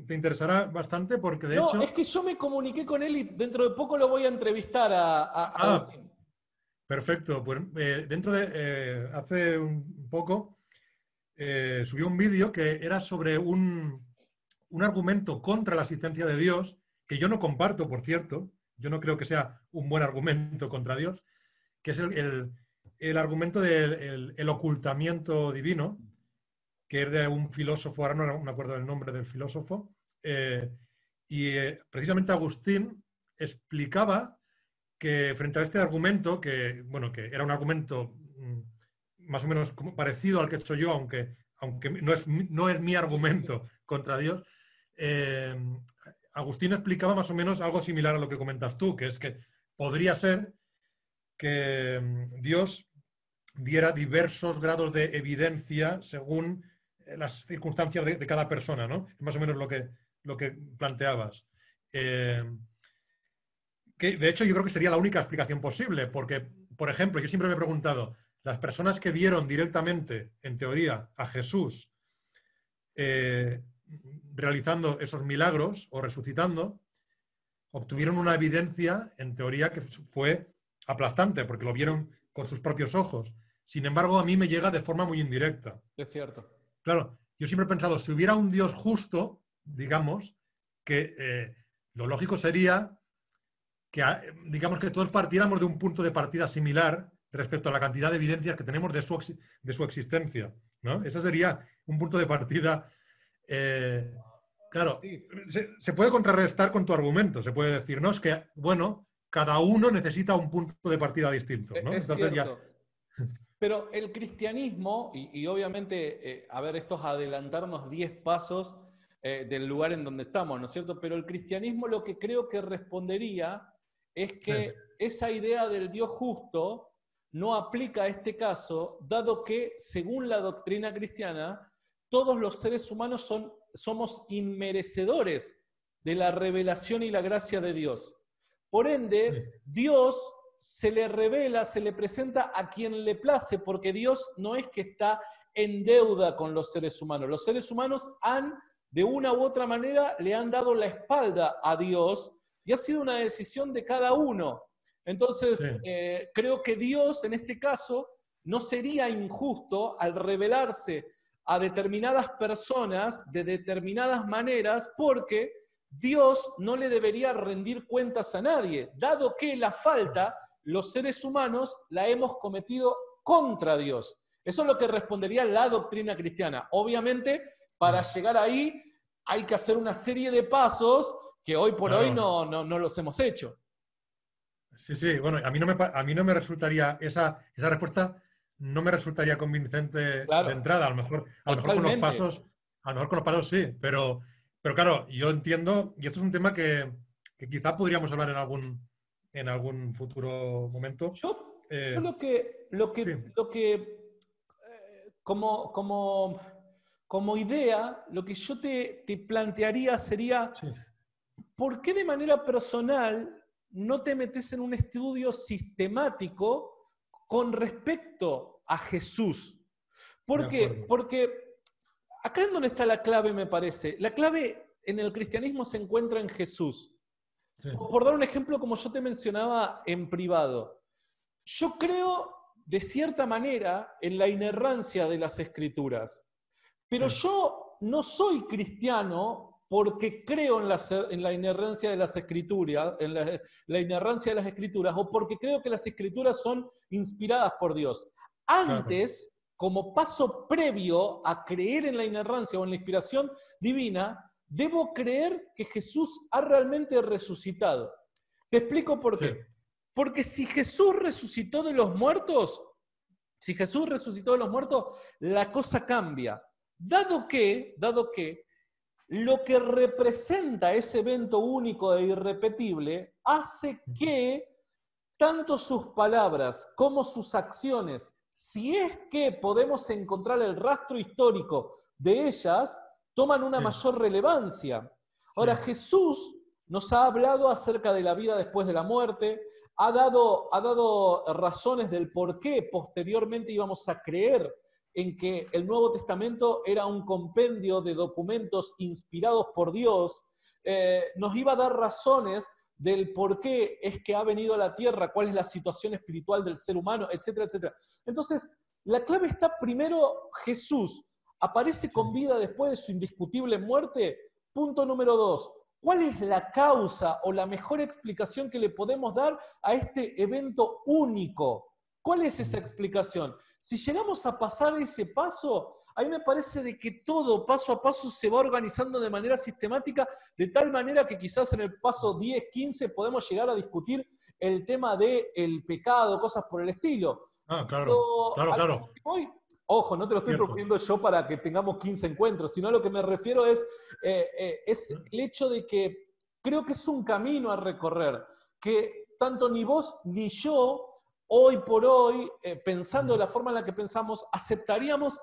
te interesará bastante porque de No, es hecho... que yo me comuniqué con él y dentro de poco lo voy a entrevistar a Ah, Agustín. perfecto. Pues hace un poco subió un vídeo que era sobre un argumento contra la existencia de Dios, que yo no comparto, por cierto. Yo no creo que sea un buen argumento contra Dios, que es el argumento del el ocultamiento divino, que es de un filósofo, ahora no me acuerdo del nombre del filósofo, eh, precisamente Agustín explicaba que frente a este argumento, que, bueno, que era un argumento más o menos parecido al que he hecho yo, aunque no es mi Sí, sí, sí. argumento contra Dios, eh, Agustín explicaba más o menos algo similar a lo que comentas tú, que es que podría ser que Dios diera diversos grados de evidencia según las circunstancias de cada persona, ¿no? Más o menos lo que planteabas. Eh, que de hecho yo creo que sería la única explicación posible, porque, por ejemplo, yo siempre me he preguntado, las personas que vieron directamente, en teoría, a Jesús eh, realizando esos milagros o resucitando, obtuvieron una evidencia, en teoría, que fue aplastante, porque lo vieron con sus propios ojos. Sin embargo, a mí me llega de forma muy indirecta. Es cierto. Claro, yo siempre he pensado, si hubiera un Dios justo, digamos, que lo lógico sería que, digamos, que todos partiéramos de un punto de partida similar respecto a la cantidad de evidencias que tenemos de su existencia, ¿no? Ese sería un punto de partida. Claro, Sí. se puede contrarrestar con tu argumento. Se puede decir, no, es que, bueno, cada uno necesita un punto de partida distinto, ¿no? Es Entonces ya. cierto. Pero el cristianismo, y obviamente, a ver, esto es adelantarnos 10 pasos del lugar en donde estamos, ¿no es cierto? Pero el cristianismo lo que creo que respondería es Sí, que esa idea del Dios justo no aplica a este caso, dado que, según la doctrina cristiana, todos los seres humanos somos inmerecedores de la revelación y la gracia de Dios. Por sí, ende, Dios se le revela, se le presenta a quien le place, porque Dios no es que está en deuda con los seres humanos. Los seres humanos de una u otra manera, le han dado la espalda a Dios y ha sido una decisión de cada uno. sí, Entonces, creo que Dios, en este caso, no sería injusto al revelarse a determinadas personas de determinadas maneras, porque Dios no le debería rendir cuentas a nadie, dado que la falta los seres humanos la hemos cometido contra Dios. Eso es lo que respondería la doctrina cristiana. Obviamente, para sí. llegar ahí hay que hacer una serie de pasos que hoy por hoy Claro. no los hemos hecho. Sí, sí, bueno, a mí no me resultaría, esa respuesta no me resultaría convincente de Claro, entrada. A lo mejor con los totalmente. pasos, sí, pero claro, yo entiendo, y esto es un tema que quizá podríamos hablar en algún futuro momento. Yo Eh, sí, como idea, lo que yo te plantearía sería, sí, ¿por qué de manera personal no te metes en un estudio sistemático con respecto a Jesús? de ¿Por qué? acuerdo. Porque acá es donde está la clave, me parece. La clave en el cristianismo se encuentra en Jesús. Sí, Por dar un ejemplo, como yo te mencionaba en privado, yo creo de cierta manera en la inerrancia de las escrituras, sí, pero yo no soy cristiano porque creo en la inerrancia de las escrituras, la inerrancia de las escrituras, o porque creo que las escrituras son inspiradas por Dios. claro. Antes, como paso previo a creer en la inerrancia o en la inspiración divina, debo creer que Jesús ha realmente resucitado. Te explico por Sí, qué. Porque si Jesús resucitó de los muertos, la cosa cambia. Dado que lo que representa ese evento único e irrepetible hace que tanto sus palabras como sus acciones, si es que podemos encontrar el rastro histórico de ellas, toman una sí, mayor relevancia. sí, Ahora, Jesús nos ha hablado acerca de la vida después de la muerte, ha dado razones del por qué posteriormente íbamos a creer en que el Nuevo Testamento era un compendio de documentos inspirados por Dios, nos iba a dar razones del por qué es que ha venido a la tierra, cuál es la situación espiritual del ser humano, etcétera, etcétera. Entonces, la clave está primero, Jesús aparece con vida después de su indiscutible muerte. Punto número 2. ¿Cuál es la causa o la mejor explicación que le podemos dar a este evento único? ¿Cuál es esa explicación? Si llegamos a pasar ese paso, a mí me parece de que todo paso a paso se va organizando de manera sistemática, de tal manera que quizás en el paso 10, 15 podemos llegar a discutir el tema del pecado, cosas por el estilo. Ah, claro, Pero claro, a lo claro. que voy, ojo, no te lo estoy Cierto. proponiendo yo para que tengamos 15 encuentros, sino a lo que me refiero es el hecho de que creo que es un camino a recorrer, que tanto ni vos ni yo, hoy por hoy, pensando de la forma en la que pensamos, aceptaríamos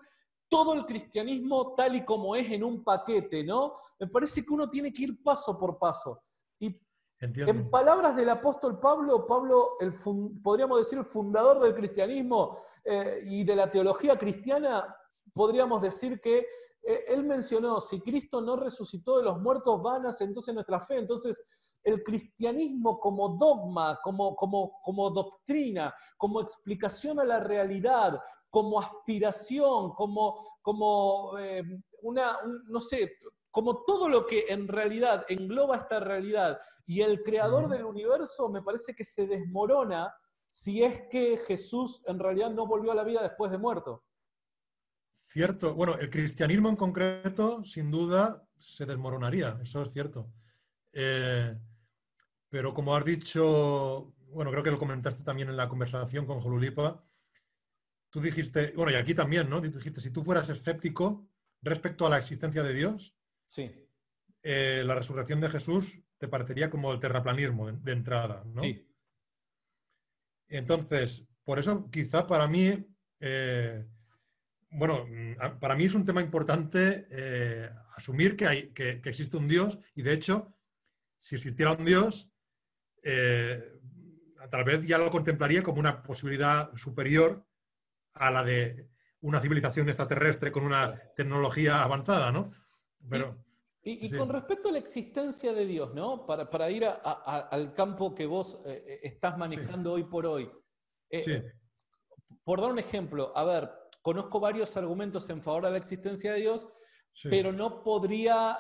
todo el cristianismo tal y como es en un paquete, ¿no? Me parece que uno tiene que ir paso por paso. Y Entiendo. en palabras del apóstol Pablo, podríamos decir el fundador del cristianismo y de la teología cristiana, podríamos decir que él mencionó, si Cristo no resucitó de los muertos, vana es entonces nuestra fe. Entonces, el cristianismo como dogma, como doctrina, como explicación a la realidad, como aspiración, no sé, como todo lo que en realidad engloba esta realidad y el creador del universo, me parece que se desmorona si es que Jesús en realidad no volvió a la vida después de muerto. Cierto. Bueno, el cristianismo en concreto, sin duda, se desmoronaría, eso es cierto. Pero como has dicho, bueno, creo que lo comentaste también en la conversación con Jolulipa, tú dijiste, bueno, y aquí también, ¿no? Dijiste, si tú fueras escéptico respecto a la existencia de Dios, Sí, la resurrección de Jesús te parecería como el terraplanismo de entrada, ¿no? sí. Entonces, por eso quizá para mí, bueno, para mí es un tema importante asumir que existe un Dios y de hecho, si existiera un Dios, tal vez ya lo contemplaría como una posibilidad superior a la de una civilización extraterrestre con una tecnología avanzada, ¿no? Y, Pero, y sí, con respecto a la existencia de Dios, ¿no? Para ir al campo que vos estás sí, manejando hoy por hoy. sí, Por dar un ejemplo, a ver, conozco varios argumentos en favor de la existencia de Dios, sí, pero no podría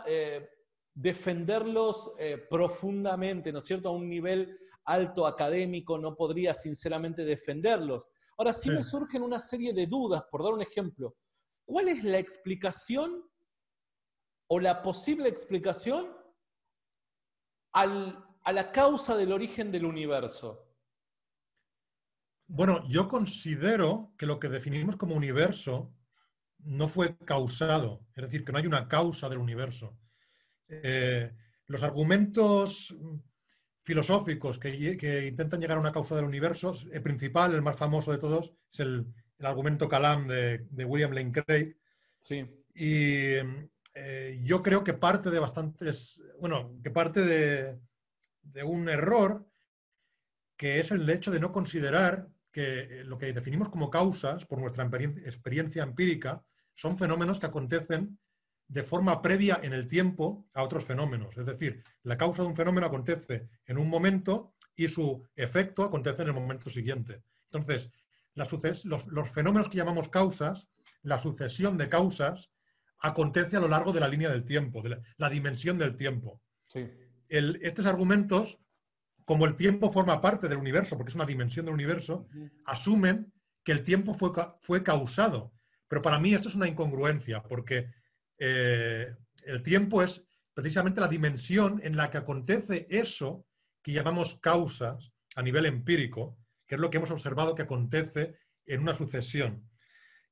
defenderlos profundamente, ¿no es cierto? A un nivel alto académico, no podría sinceramente defenderlos. Ahora sí sí. me surgen una serie de dudas, por dar un ejemplo. ¿Cuál es la explicación o la posible explicación a la causa del origen del universo? Bueno, yo considero que lo que definimos como universo no fue causado, es decir, que no hay una causa del universo. Eh, los argumentos filosóficos que intentan llegar a una causa del universo, el principal, el más famoso de todos, es el argumento Kalam de William Lane Craig. Sí. Y yo creo que parte de bastantes, bueno, que parte de un error que es el hecho de no considerar que lo que definimos como causas, por nuestra experiencia empírica, son fenómenos que acontecen de forma previa en el tiempo a otros fenómenos. Es decir, la causa de un fenómeno acontece en un momento y su efecto acontece en el momento siguiente. Entonces, los fenómenos que llamamos causas, la sucesión de causas, acontece a lo largo de la línea del tiempo, de la dimensión del tiempo. Sí. Estos argumentos, como el tiempo forma parte del universo, porque es una dimensión del universo, asumen que el tiempo fue causado. Pero para mí esto es una incongruencia, porque el tiempo es precisamente la dimensión en la que acontece eso que llamamos causas a nivel empírico, que es lo que hemos observado que acontece en una sucesión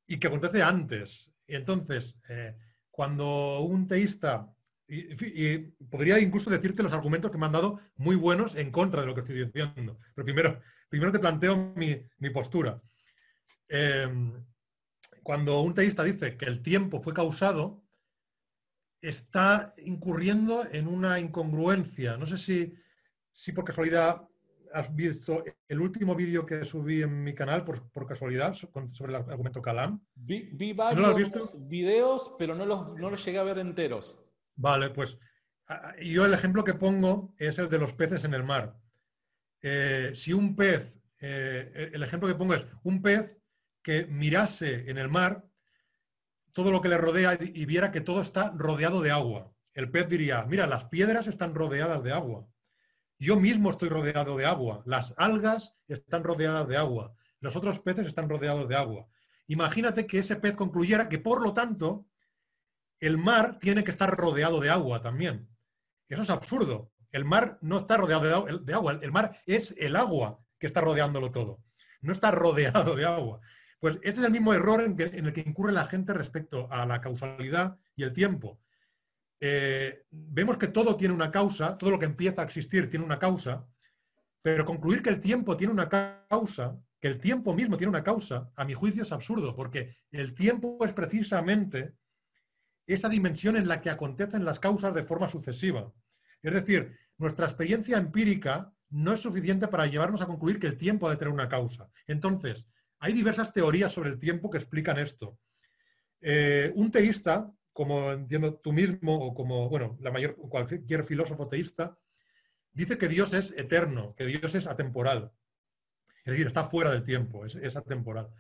y que acontece antes. Y entonces, cuando un teísta, y podría incluso decirte los argumentos que me han dado muy buenos en contra de lo que estoy diciendo, pero primero te planteo mi postura. Cuando un teísta dice que el tiempo fue causado, está incurriendo en una incongruencia. No sé si por casualidad has visto el último vídeo que subí en mi canal por casualidad sobre el argumento Kalam. Vi ¿No lo has varios visto? videos, pero no los llegué a ver enteros. Vale, pues yo el ejemplo que pongo es el de los peces en el mar. Si un pez, el ejemplo que pongo es un pez que mirase en el mar todo lo que le rodea y viera que todo está rodeado de agua. El pez diría, mira, las piedras están rodeadas de agua. Yo mismo estoy rodeado de agua. Las algas están rodeadas de agua. Los otros peces están rodeados de agua. Imagínate que ese pez concluyera que, por lo tanto, el mar tiene que estar rodeado de agua también. Eso es absurdo. El mar no está rodeado de agua. El mar es el agua que está rodeándolo todo. No está rodeado de agua. Pues ese es el mismo error en el que incurre la gente respecto a la causalidad y el tiempo. Vemos que todo tiene una causa, todo lo que empieza a existir tiene una causa, pero concluir que el tiempo tiene una causa, que el tiempo mismo tiene una causa, a mi juicio es absurdo, porque el tiempo es precisamente esa dimensión en la que acontecen las causas de forma sucesiva. Es decir, nuestra experiencia empírica no es suficiente para llevarnos a concluir que el tiempo ha de tener una causa. Entonces, hay diversas teorías sobre el tiempo que explican esto. Un teísta, como entiendo tú mismo, o como, bueno, cualquier filósofo teísta, dice que Dios es eterno, que Dios es atemporal. Es decir, está fuera del tiempo, es atemporal.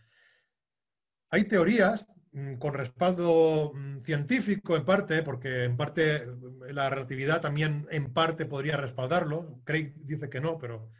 Hay teorías con respaldo científico en parte, porque en parte la relatividad también en parte podría respaldarlo. Craig dice que no, pero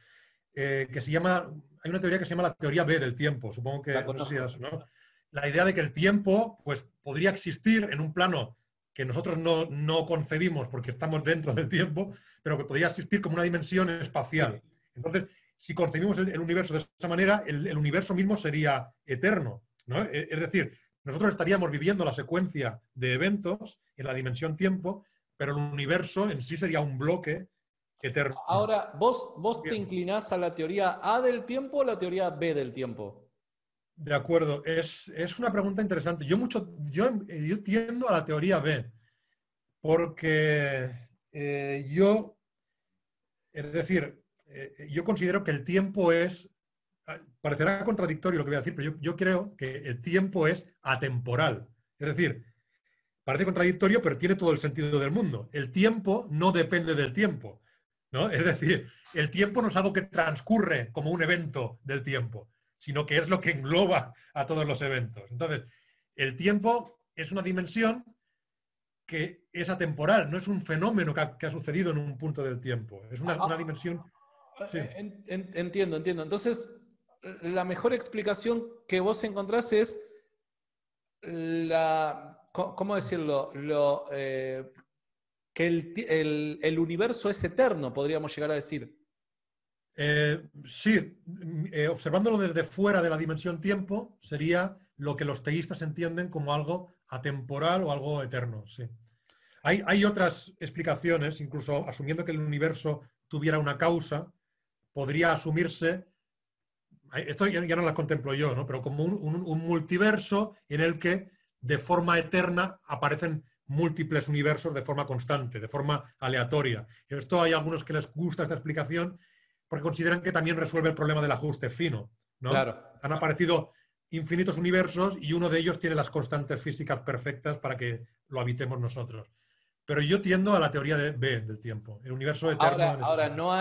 que se llama, hay una teoría que se llama la teoría B del tiempo, supongo que, no sé si es, ¿no? La idea de que el tiempo pues, podría existir en un plano que nosotros no concebimos porque estamos dentro del tiempo, pero que podría existir como una dimensión espacial. Entonces, si concebimos el universo de esa manera, el universo mismo sería eterno, ¿no? Es decir, nosotros estaríamos viviendo la secuencia de eventos en la dimensión tiempo, pero el universo en sí sería un bloque eterno. Ahora, ¿vos te inclinás a la teoría A del tiempo o la teoría B del tiempo? De acuerdo, es una pregunta interesante. Yo tiendo a la teoría B, porque es decir, yo considero que el tiempo parecerá contradictorio lo que voy a decir, pero yo creo que el tiempo es atemporal. Es decir, parece contradictorio, pero tiene todo el sentido del mundo. El tiempo no depende del tiempo, ¿no? Es decir, el tiempo no es algo que transcurre como un evento del tiempo, sino que es lo que engloba a todos los eventos. Entonces, el tiempo es una dimensión que es atemporal, no es un fenómeno que ha sucedido en un punto del tiempo. Es una dimensión... Sí. Entiendo. Entonces, la mejor explicación que vos encontrás es ¿cómo decirlo? Que el universo es eterno, podríamos llegar a decir. Sí, observándolo desde fuera de la dimensión tiempo, sería lo que los teístas entienden como algo atemporal o algo eterno. Sí. Hay otras explicaciones, incluso asumiendo que el universo tuviera una causa, podría asumirse, esto ya no las contemplo yo, ¿no? Pero como un multiverso en el que de forma eterna aparecen múltiples universos de forma constante, de forma aleatoria. Esto hay algunos que les gusta esta explicación porque consideran que también resuelve el problema del ajuste fino, ¿no? Claro. Han aparecido infinitos universos y uno de ellos tiene las constantes físicas perfectas para que lo habitemos nosotros. Pero yo tiendo a la teoría de B del tiempo, el universo eterno. Ahora no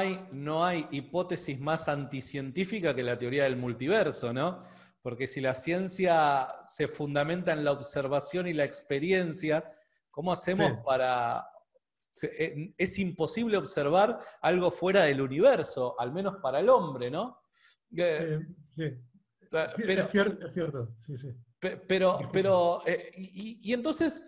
hay hipótesis más anticientífica que la teoría del multiverso, ¿no? Porque si la ciencia se fundamenta en la observación y la experiencia, ¿cómo hacemos para...? Es imposible observar algo fuera del universo, al menos para el hombre, ¿no? Sí. Es cierto. Sí. Y entonces,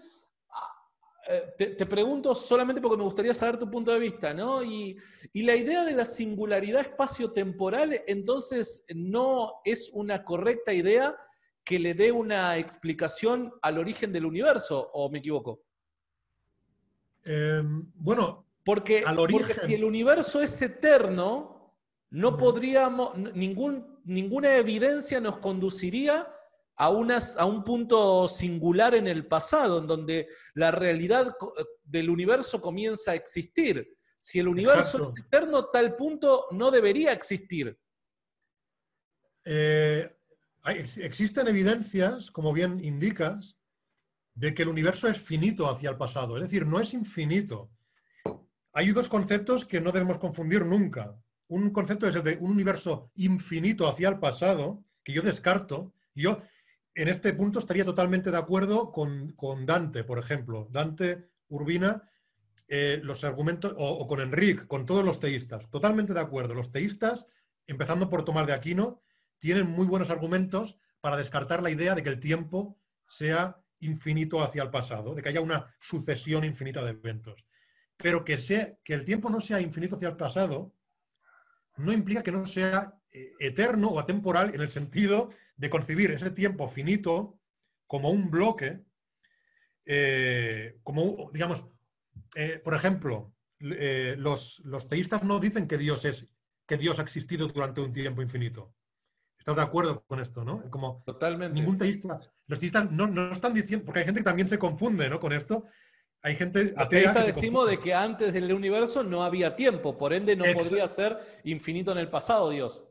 te pregunto solamente porque me gustaría saber tu punto de vista, ¿no? Y la idea de la singularidad espacio-temporal, entonces, ¿no es una correcta idea que le dé una explicación al origen del universo, o me equivoco? Bueno, porque si el universo es eterno, no podríamos, ninguna evidencia nos conduciría a un punto singular en el pasado, en donde la realidad del universo comienza a existir. Si el universo Exacto. es eterno, tal punto no debería existir. Existen evidencias, como bien indicas, de que el universo es finito hacia el pasado. Es decir, no es infinito. Hay dos conceptos que no debemos confundir nunca. Un concepto es el de un universo infinito hacia el pasado, que yo descarto. Yo en este punto estaría totalmente de acuerdo con Dante, por ejemplo. Dante Urbina, los argumentos, o con Enrique, con todos los teístas. Totalmente de acuerdo. Los teístas, empezando por Tomás de Aquino, tienen muy buenos argumentos para descartar la idea de que el tiempo sea infinito hacia el pasado, de que haya una sucesión infinita de eventos. Pero que el tiempo no sea infinito hacia el pasado no implica que no sea eterno o atemporal en el sentido de concebir ese tiempo finito como un bloque, como, digamos, por ejemplo, los teístas no dicen que Dios ha existido durante un tiempo infinito. ¿Estás de acuerdo con esto, no? Como Totalmente. ningún teísta, los teístas no están diciendo, porque hay gente que también se confunde, ¿no? Con esto. Hay gente Los atea que teístas se decimos confunde. de que antes del universo no había tiempo, por ende no podría ser infinito en el pasado, Dios.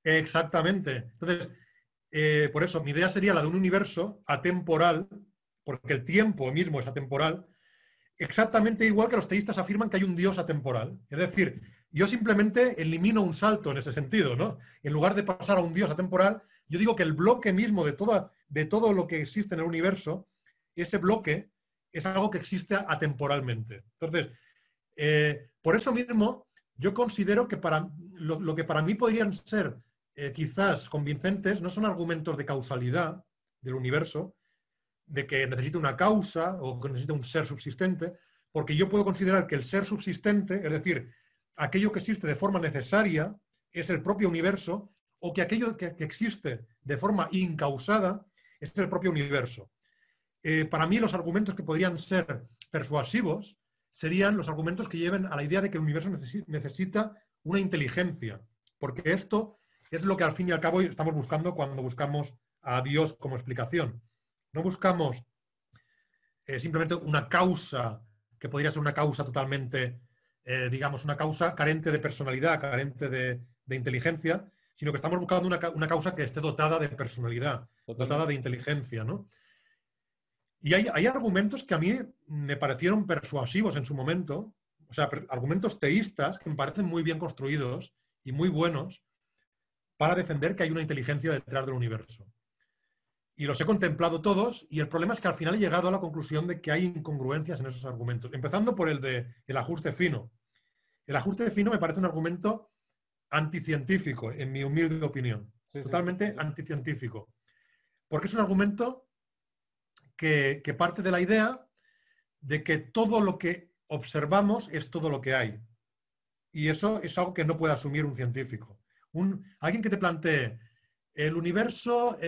Exactamente. Entonces, por eso, mi idea sería la de un universo atemporal, porque el tiempo mismo es atemporal, exactamente igual que los teístas afirman que hay un Dios atemporal. Es decir, yo simplemente elimino un salto en ese sentido, ¿no? En lugar de pasar a un Dios atemporal, yo digo que el bloque mismo de todo lo que existe en el universo, ese bloque es algo que existe atemporalmente. Entonces, por eso mismo, yo considero que lo que para mí podrían ser quizás convincentes no son argumentos de causalidad del universo, de que necesita una causa o que necesita un ser subsistente, porque yo puedo considerar que el ser subsistente, es decir, aquello que existe de forma necesaria, es el propio universo, o que aquello que existe de forma incausada es el propio universo. Para mí los argumentos que podrían ser persuasivos serían los argumentos que lleven a la idea de que el universo necesita una inteligencia, porque esto es lo que al fin y al cabo estamos buscando cuando buscamos a Dios como explicación. No buscamos simplemente una causa que podría ser una causa totalmente, digamos, una causa carente de personalidad, carente de inteligencia, sino que estamos buscando una causa que esté dotada de personalidad, dotada Totalmente. de inteligencia, ¿no? Y hay argumentos que a mí me parecieron persuasivos en su momento, o sea, argumentos teístas que me parecen muy bien construidos y muy buenos para defender que hay una inteligencia detrás del universo. Y los he contemplado todos y el problema es que al final he llegado a la conclusión de que hay incongruencias en esos argumentos, empezando por el de el ajuste fino. El ajuste fino me parece un argumento anticientífico, en mi humilde opinión. Sí, sí, sí. Totalmente anticientífico. Porque es un argumento que parte de la idea de que todo lo que observamos es todo lo que hay. Y eso es algo que no puede asumir un científico. Alguien que te plantee el universo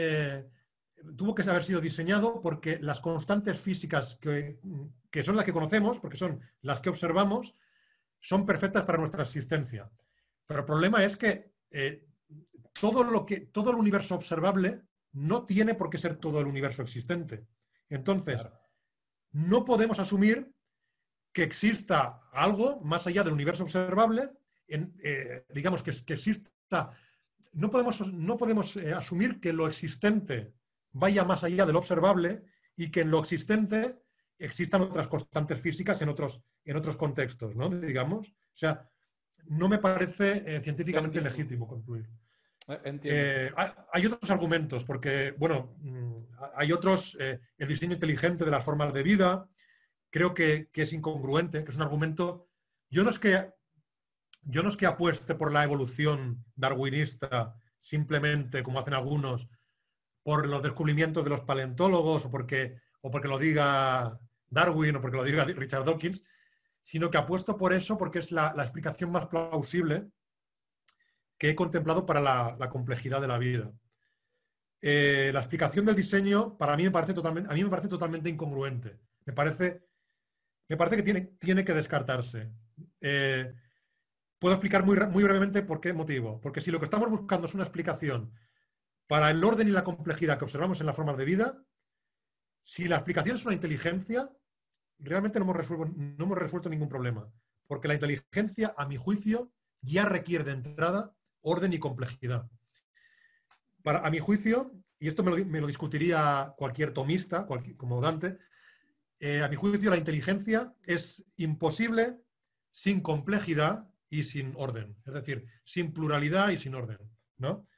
tuvo que haber sido diseñado porque las constantes físicas que son las que conocemos, porque son las que observamos, son perfectas para nuestra existencia. Pero el problema es que todo el universo observable no tiene por qué ser todo el universo existente. Entonces, Claro. no podemos asumir que exista algo más allá del universo observable, digamos que exista. No podemos asumir que lo existente vaya más allá de lo observable y que en lo existente existan otras constantes físicas en otros contextos, ¿no? Digamos. O sea, no me parece científicamente Entiendo. legítimo concluir. Entiendo. Hay otros argumentos, porque, bueno, hay otros, el diseño inteligente de las formas de vida, creo que es incongruente, que es un argumento. Yo no es que apueste por la evolución darwinista simplemente, como hacen algunos, por los descubrimientos de los paleontólogos o porque lo diga Darwin o porque lo diga Richard Dawkins, sino que apuesto por eso porque es la explicación más plausible que he contemplado para la complejidad de la vida. La explicación del diseño para mí me parece totalmente incongruente. Me parece que tiene que descartarse. Puedo explicar muy brevemente por qué motivo. Porque si lo que estamos buscando es una explicación para el orden y la complejidad que observamos en las formas de vida, si la explicación es una inteligencia, realmente no hemos resuelto ningún problema. porque la inteligencia, a mi juicio, ya requiere de entrada orden y complejidad. A mi juicio, y esto me lo discutiría cualquier tomista, como Dante, a mi juicio la inteligencia es imposible sin complejidad y sin orden, es decir, sin pluralidad y sin orden, ¿no?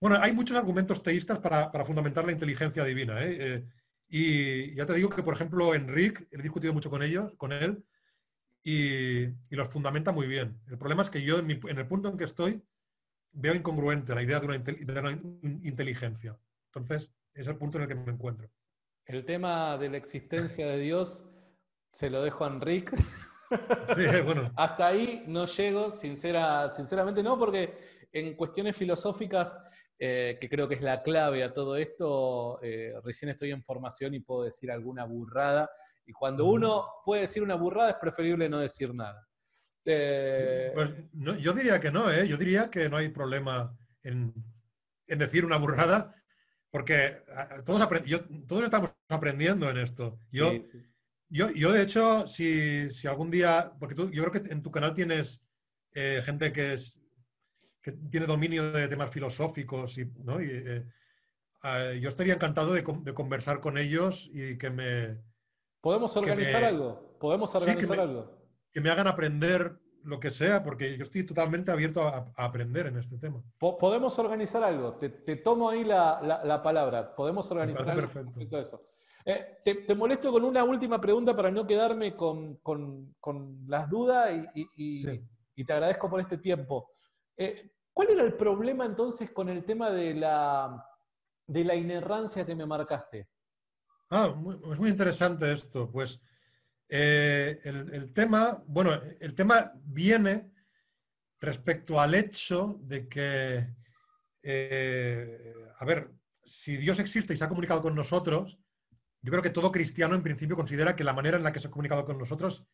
Bueno, hay muchos argumentos teístas para fundamentar la inteligencia divina, ¿eh? Y ya te digo que, por ejemplo, Enrique, he discutido mucho con él, y los fundamenta muy bien. El problema es que yo, en el punto en que estoy, veo incongruente la idea de una inteligencia. Entonces, es el punto en el que me encuentro. El tema de la existencia de Dios se lo dejo a Enrique. Sí, bueno. Hasta ahí no llego, sinceramente no, porque en cuestiones filosóficas, que creo que es la clave a todo esto, recién estoy en formación y puedo decir alguna burrada. Y cuando uno puede decir una burrada es preferible no decir nada. Pues no, yo diría que no, ¿eh? Yo diría que no hay problema en decir una burrada, porque todos estamos aprendiendo en esto. Sí, sí. Yo, de hecho, si algún día, porque yo creo que en tu canal tienes gente que tiene dominio de temas filosóficos, ¿no? Yo estaría encantado de conversar con ellos y ¿Podemos organizar algo? ¿Podemos sí, organizar algo? que me hagan aprender lo que sea, porque yo estoy totalmente abierto a aprender en este tema. Podemos organizar algo. Te tomo ahí la palabra. Podemos Me organizar parece algo perfecto. respecto a eso. Te molesto con una última pregunta para no quedarme con las dudas Sí. y te agradezco por este tiempo. ¿Cuál era el problema entonces con el tema de la inerrancia que me marcaste? Es muy interesante esto. Pues el tema, bueno, el tema viene respecto al hecho de que, a ver, si Dios existe y se ha comunicado con nosotros, yo creo que todo cristiano en principio considera que la manera en la que se ha comunicado con nosotros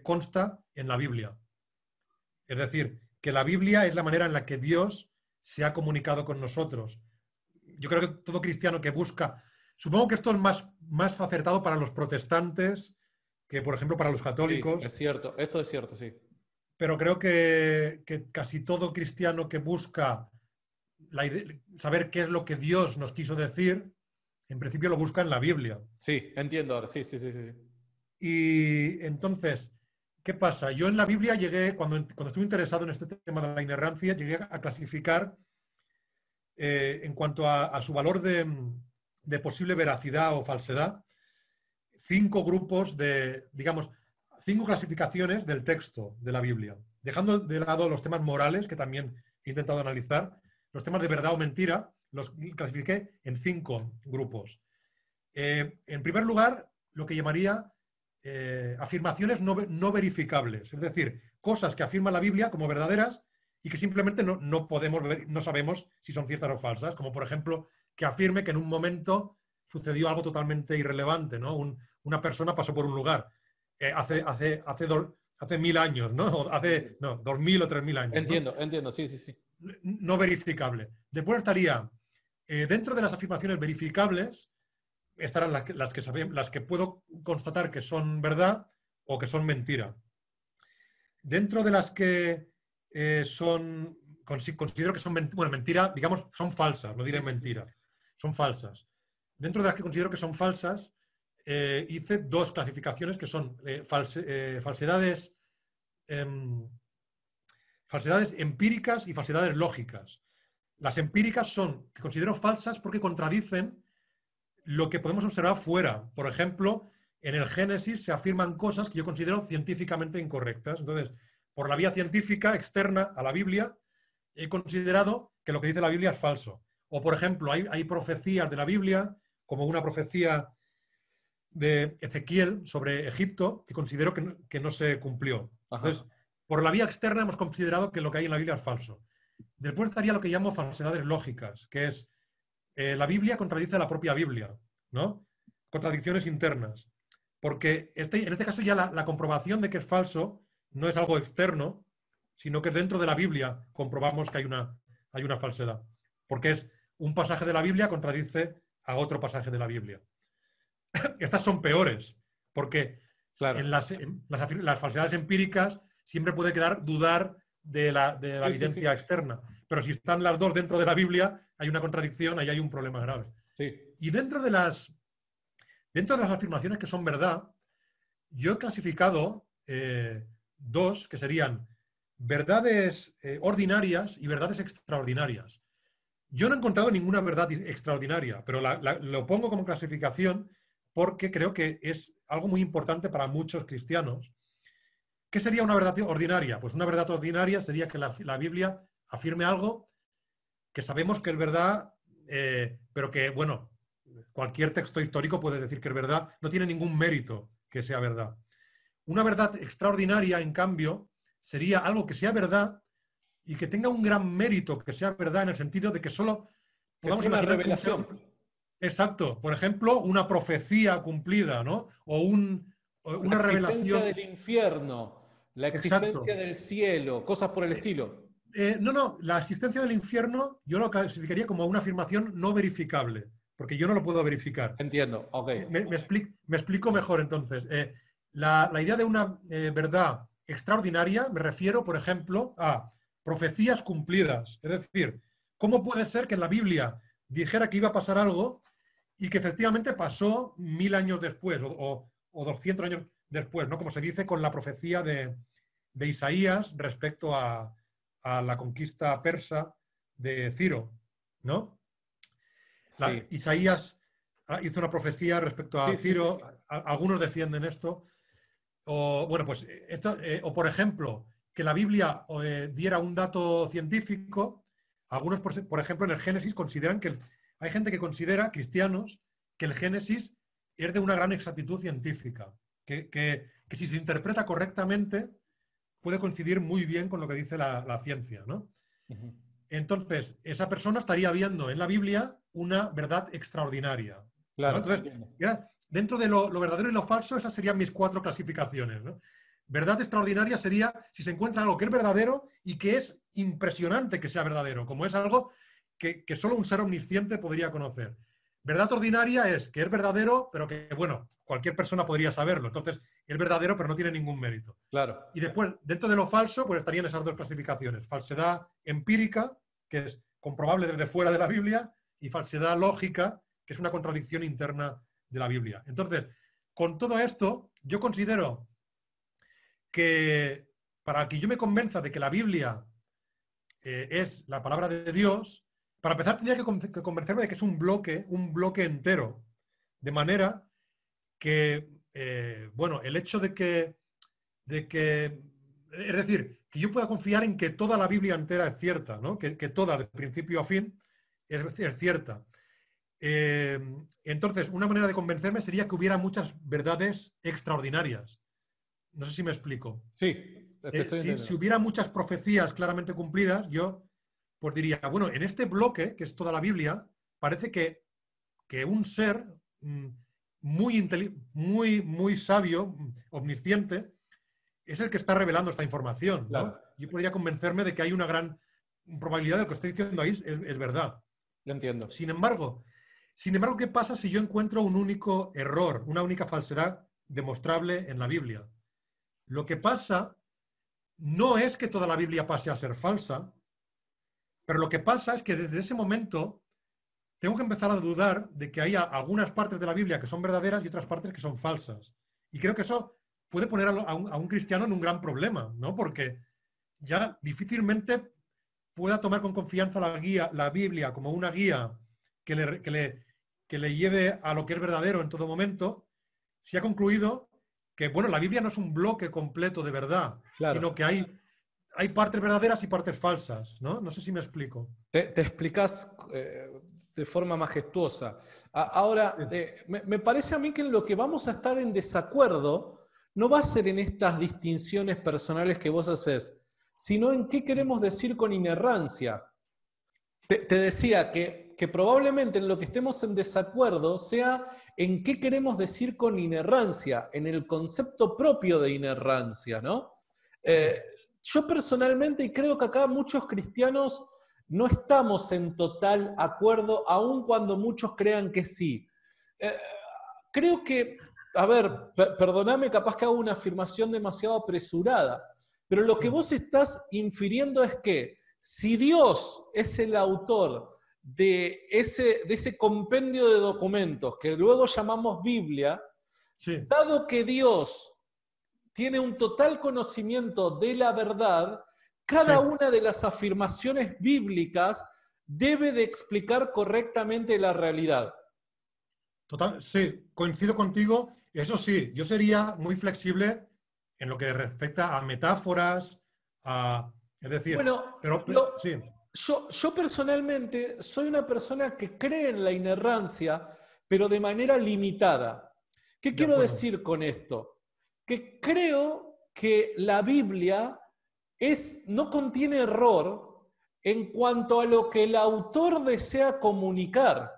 consta en la Biblia. Es decir, que la Biblia es la manera en la que Dios se ha comunicado con nosotros. Yo creo que todo cristiano que busca, supongo que esto es más acertado para los protestantes que, por ejemplo, para los Sí, católicos. es cierto. Esto es cierto, sí. Pero creo que casi todo cristiano que busca saber qué es lo que Dios nos quiso decir, en principio lo busca en la Biblia. Sí, entiendo ahora. Sí, sí, sí, sí. Y entonces, ¿qué pasa? Yo en la Biblia llegué, cuando estuve interesado en este tema de la inerrancia, llegué a clasificar en cuanto a su valor de posible veracidad o falsedad, 5 grupos digamos, 5 clasificaciones del texto de la Biblia. Dejando de lado los temas morales, que también he intentado analizar, los temas de verdad o mentira, los clasifiqué en 5 grupos. En primer lugar, lo que llamaría afirmaciones no verificables, es decir, cosas que afirma la Biblia como verdaderas y que simplemente no podemos ver, no sabemos si son ciertas o falsas, como por ejemplo que afirme que en un momento sucedió algo totalmente irrelevante, ¿no? Una persona pasó por un lugar hace 1000 años, ¿no? O hace 2000 o 3000 años. Entiendo, sí, sí, sí. No verificable. Después estaría, dentro de las afirmaciones verificables, estarán las que puedo constatar que son verdad o que son mentira. Dentro de las que considero que son mentira, digamos, son falsas, no diré mentira, son falsas. Dentro de las que considero que son falsas, hice 2 clasificaciones que son falsedades empíricas y falsedades lógicas. Las empíricas son que considero falsas porque contradicen lo que podemos observar fuera. Por ejemplo, en el Génesis se afirman cosas que yo considero científicamente incorrectas. Entonces, por la vía científica externa a la Biblia, he considerado que lo que dice la Biblia es falso. O, por ejemplo, hay profecías de la Biblia, como una profecía de Ezequiel sobre Egipto, que considero que no se cumplió. Entonces, por la vía externa hemos considerado que lo que hay en la Biblia es falso. Después estaría lo que llamo falsedades lógicas, que es la Biblia contradice a la propia Biblia, ¿no? Contradicciones internas. Porque en este caso ya la comprobación de que es falso no es algo externo, sino que dentro de la Biblia comprobamos que hay una falsedad. Porque es un pasaje de la Biblia contradice a otro pasaje de la Biblia. Estas son peores, porque Claro. Las falsedades empíricas siempre puede quedar dudar de la evidencia externa. Pero si están las dos dentro de la Biblia, hay una contradicción, ahí hay un problema grave. Sí. Y dentro de las afirmaciones que son verdad, yo he clasificado dos, que serían verdades ordinarias y verdades extraordinarias. Yo no he encontrado ninguna verdad extraordinaria, pero lo pongo como clasificación porque creo que es algo muy importante para muchos cristianos. ¿Qué sería una verdad ordinaria? Pues una verdad ordinaria sería que la Biblia afirme algo que sabemos que es verdad, pero que, bueno, cualquier texto histórico puede decir que es verdad, no tiene ningún mérito que sea verdad. Una verdad extraordinaria, en cambio, sería algo que sea verdad y que tenga un gran mérito que sea verdad en el sentido de que solo podamos una imaginar revelación. Exacto. Por ejemplo, una profecía cumplida, ¿no? O una revelación. La existencia del infierno, la existencia Exacto. del cielo, cosas por el estilo. No, la existencia del infierno yo lo clasificaría como una afirmación no verificable, porque yo no lo puedo verificar. Entiendo, ok. Me explico mejor entonces. La idea de una verdad extraordinaria me refiero, por ejemplo, a profecías cumplidas. Es decir, ¿cómo puede ser que en la Biblia dijera que iba a pasar algo y que efectivamente pasó 1000 años después o 200 años después, ¿no? Como se dice con la profecía de Isaías respecto a la conquista persa de Ciro, ¿no? Sí. Isaías hizo una profecía respecto a Ciro, Sí. algunos defienden esto, o bueno, pues, o por ejemplo, que la Biblia diera un dato científico. Algunos, por ejemplo, en el Génesis consideran que hay gente que considera, cristianos, que el Génesis es de una gran exactitud científica, que si se interpreta correctamente puede coincidir muy bien con lo que dice la ciencia, ¿no? Uh-huh. Entonces, esa persona estaría viendo en la Biblia una verdad extraordinaria. Claro. ¿No? Entonces, dentro de lo verdadero y lo falso, esas serían mis 4 clasificaciones, ¿no? Verdad extraordinaria sería si se encuentra algo que es verdadero y que es impresionante que sea verdadero, como es algo que solo un ser omnisciente podría conocer. Verdad ordinaria es que es verdadero, pero que, bueno, cualquier persona podría saberlo. Entonces, es verdadero, pero no tiene ningún mérito. Claro. Y después, dentro de lo falso, pues estarían esas 2 clasificaciones. Falsedad empírica, que es comprobable desde fuera de la Biblia, y falsedad lógica, que es una contradicción interna de la Biblia. Entonces, con todo esto, yo considero que para que yo me convenza de que la Biblia es la palabra de Dios, para empezar tendría que convencerme de que es un bloque entero. De manera que, bueno, el hecho de que, es decir, que yo pueda confiar en que toda la Biblia entera es cierta, ¿no? Que toda, de principio a fin, es cierta. Entonces, una manera de convencerme sería que hubiera muchas verdades extraordinarias. No sé si me explico. Sí, si hubiera muchas profecías claramente cumplidas, yo pues diría, bueno, en este bloque, que es toda la Biblia, parece que un ser muy sabio, omnisciente, es el que está revelando esta información, ¿no? Claro. Yo podría convencerme de que hay una gran probabilidad de lo que estoy diciendo ahí es verdad. Lo entiendo. Sin embargo, ¿qué pasa si yo encuentro un único error, una única falsedad demostrable en la Biblia? Lo que pasa no es que toda la Biblia pase a ser falsa, pero lo que pasa es que desde ese momento tengo que empezar a dudar de que haya algunas partes de la Biblia que son verdaderas y otras partes que son falsas. Y creo que eso puede poner a un cristiano en un gran problema, ¿no? Porque ya difícilmente pueda tomar con confianza la Biblia como una guía que le lleve a lo que es verdadero en todo momento, si ha concluido que, bueno, la Biblia no es un bloque completo de verdad, claro, sino que hay partes verdaderas y partes falsas, ¿no? No sé si me explico. Te explicás de forma majestuosa. Ahora, me parece a mí que en lo que vamos a estar en desacuerdo no va a ser en estas distinciones personales que vos haces, sino en qué queremos decir con inerrancia. Te decía que probablemente en lo que estemos en desacuerdo sea en qué queremos decir con inerrancia, en el concepto propio de inerrancia, ¿no? Yo personalmente, y creo que acá muchos cristianos no estamos en total acuerdo, aun cuando muchos crean que sí. Creo que a ver, perdóname, capaz que hago una afirmación demasiado apresurada, pero lo que vos estás infiriendo es que si Dios es el autor de ese compendio de documentos que luego llamamos Biblia, Sí, dado que Dios tiene un total conocimiento de la verdad, cada sí. una de las afirmaciones bíblicas debe de explicar correctamente la realidad. Total, sí, coincido contigo. Eso sí, yo sería muy flexible en lo que respecta a metáforas, es decir, Bueno, sí, yo personalmente soy una persona que cree en la inerrancia, pero de manera limitada. ¿Qué de quiero acuerdo. decir con esto? Que creo que la Biblia no contiene error en cuanto a lo que el autor desea comunicar.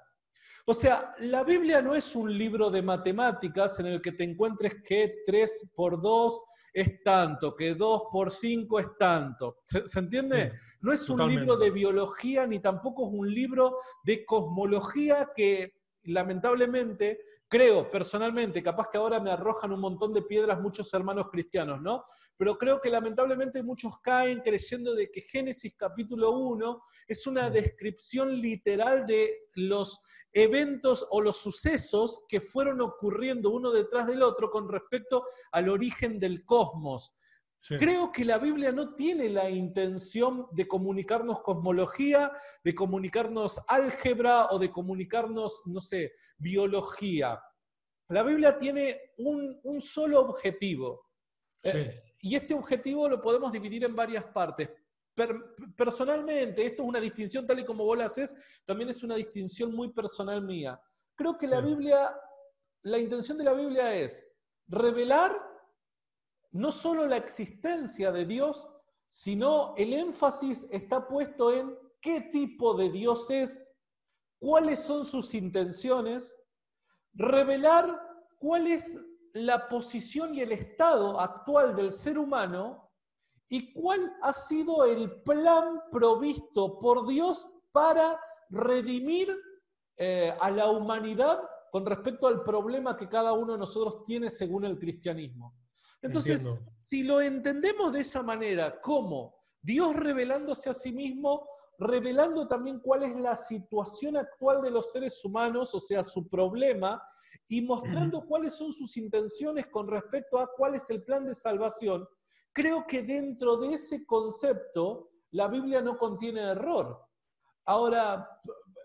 O sea, la Biblia no es un libro de matemáticas en el que te encuentres que 3 por 2 es tanto, que 2 por 5 es tanto. ¿Se entiende? Sí, No es un libro totalmente. de biología ni tampoco es un libro de cosmología que lamentablemente creo personalmente, capaz que ahora me arrojan un montón de piedras muchos hermanos cristianos, ¿no? Pero creo que lamentablemente muchos caen creyendo de que Génesis capítulo 1 es una descripción literal de los eventos o los sucesos que fueron ocurriendo uno detrás del otro con respecto al origen del cosmos. Sí, Creo que la Biblia no tiene la intención de comunicarnos cosmología, de comunicarnos álgebra o de comunicarnos, no sé, biología. La Biblia tiene un solo objetivo. sí, Y este objetivo lo podemos dividir en varias partes. Personalmente, esto es una distinción tal y como vos la haces, también es una distinción muy personal mía. Creo que sí, la Biblia, la intención de la Biblia es revelar no solo la existencia de Dios, sino el énfasis está puesto en qué tipo de Dios es, cuáles son sus intenciones, revelar cuál es la posición y el estado actual del ser humano y cuál ha sido el plan provisto por Dios para redimir a la humanidad con respecto al problema que cada uno de nosotros tiene según el cristianismo. Entonces, entiendo. si lo entendemos de esa manera, como Dios revelándose a sí mismo, revelando también cuál es la situación actual de los seres humanos, o sea, su problema, y mostrando cuáles son sus intenciones con respecto a cuál es el plan de salvación, creo que dentro de ese concepto la Biblia no contiene error. Ahora,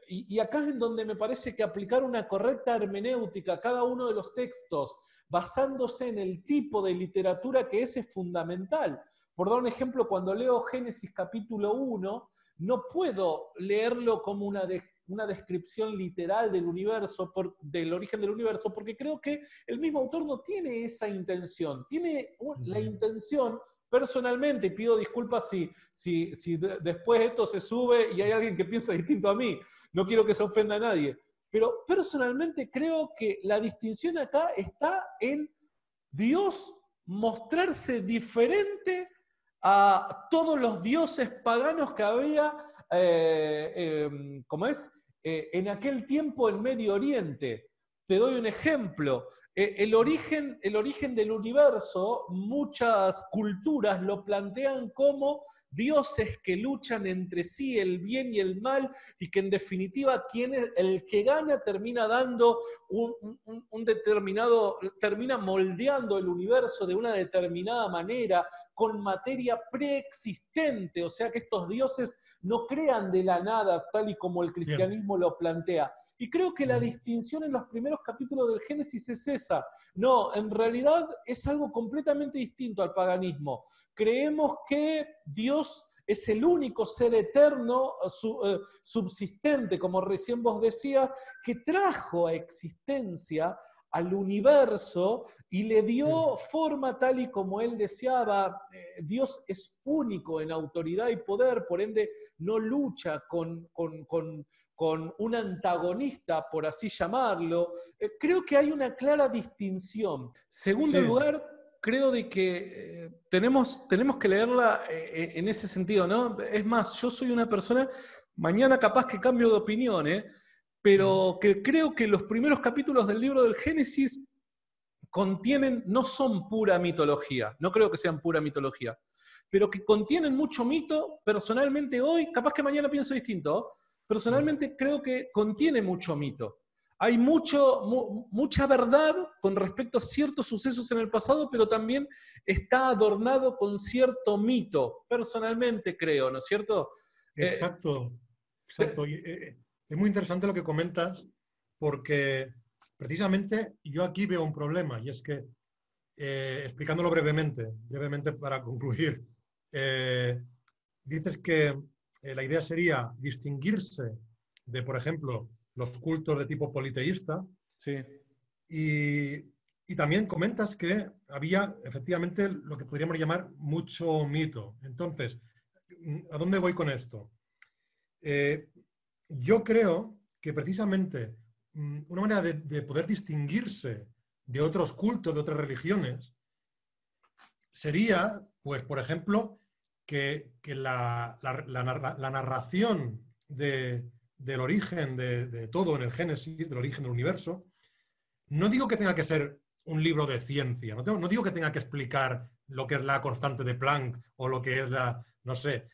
y acá es en donde me parece que aplicar una correcta hermenéutica a cada uno de los textos, basándose en el tipo de literatura que es fundamental. Por dar un ejemplo, cuando leo Génesis capítulo 1, no puedo leerlo como una descripción literal del universo, del origen del universo, porque creo que el mismo autor no tiene esa intención. Tiene la intención, personalmente, y pido disculpas si después esto se sube y hay alguien que piensa distinto a mí, no quiero que se ofenda a nadie, pero personalmente creo que la distinción acá está en Dios mostrarse diferente a todos los dioses paganos que había, ¿cómo es? En aquel tiempo en Medio Oriente. Te doy un ejemplo. El origen del universo, muchas culturas lo plantean como dioses que luchan entre sí, el bien y el mal, y que en definitiva el que gana termina dando un determinado, termina moldeando el universo de una determinada manera, con materia preexistente, o sea que estos dioses no crean de la nada, tal y como el Bien. cristianismo lo plantea. Y creo que la distinción en los primeros capítulos del Génesis es esa. No, en realidad es algo completamente distinto al paganismo. Creemos que Dios es el único ser eterno, subsistente, como recién vos decías, que trajo a existencia al universo y le dio forma tal y como él deseaba. Dios es único en autoridad y poder, por ende no lucha con un antagonista, por así llamarlo. Creo que hay una clara distinción. Segundo Sí, lugar, creo de que tenemos que leerla en ese sentido, ¿no? Es más, yo soy una persona, mañana capaz que cambio de opinión, pero que creo que los primeros capítulos del libro del Génesis contienen, no son pura mitología, no creo que sean pura mitología, pero que contienen mucho mito. Personalmente hoy, capaz que mañana pienso distinto, personalmente creo que contiene mucho mito. Hay mucha verdad con respecto a ciertos sucesos en el pasado, pero también está adornado con cierto mito. Personalmente creo, ¿no es cierto? Exacto, exacto. Es muy interesante lo que comentas, porque precisamente yo aquí veo un problema, y es que, explicándolo brevemente para concluir, dices que la idea sería distinguirse de, por ejemplo, los cultos de tipo politeísta. Sí. Y también comentas que había efectivamente lo que podríamos llamar mucho mito. Entonces, ¿a dónde voy con esto? Yo creo que precisamente una manera de poder distinguirse de otros cultos, de otras religiones, sería, pues, por ejemplo, que la narración del origen de todo en el Génesis, del origen del universo, no digo que tenga que ser un libro de ciencia, no digo que tenga que explicar lo que es la constante de Planck o lo que es no sé,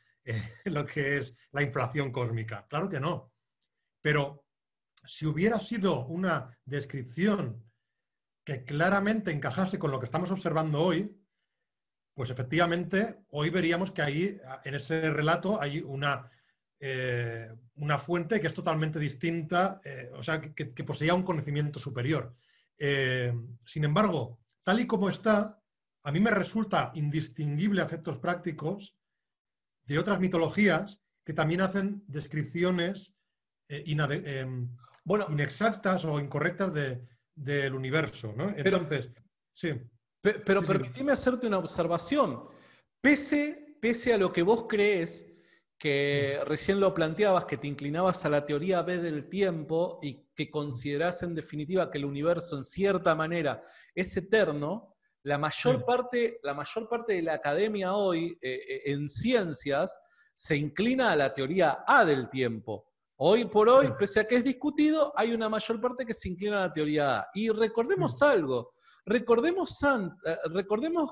lo que es la inflación cósmica. Claro que no. Pero si hubiera sido una descripción que claramente encajase con lo que estamos observando hoy, pues efectivamente hoy veríamos que ahí, en ese relato, hay una fuente que es totalmente distinta, o sea, que poseía un conocimiento superior. Sin embargo, tal y como está, a mí me resulta indistinguible a efectos prácticos de otras mitologías que también hacen descripciones inexactas o incorrectas del universo, ¿no? Entonces, sí. Pero Sí, sí. permíteme hacerte una observación. Pese a lo que vos crees, que recién lo planteabas, que te inclinabas a la teoría B del tiempo y que considerás en definitiva que el universo en cierta manera es eterno, la mayor parte de la academia hoy en ciencias se inclina a la teoría A del tiempo. Hoy por hoy, pese a que es discutido, hay una mayor parte que se inclina a la teoría A. Y recordemos algo. Recordemos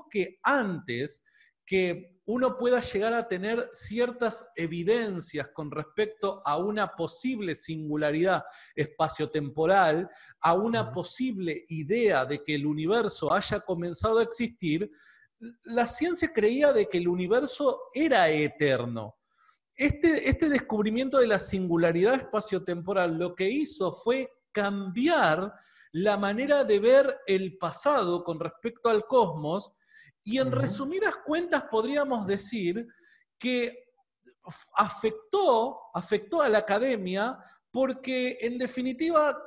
que antes que uno pueda llegar a tener ciertas evidencias con respecto a una posible singularidad espaciotemporal, a una posible idea de que el universo haya comenzado a existir, la ciencia creía de que el universo era eterno. Este descubrimiento de la singularidad espaciotemporal lo que hizo fue cambiar la manera de ver el pasado con respecto al cosmos, y en resumidas cuentas podríamos decir que afectó a la academia porque, en definitiva,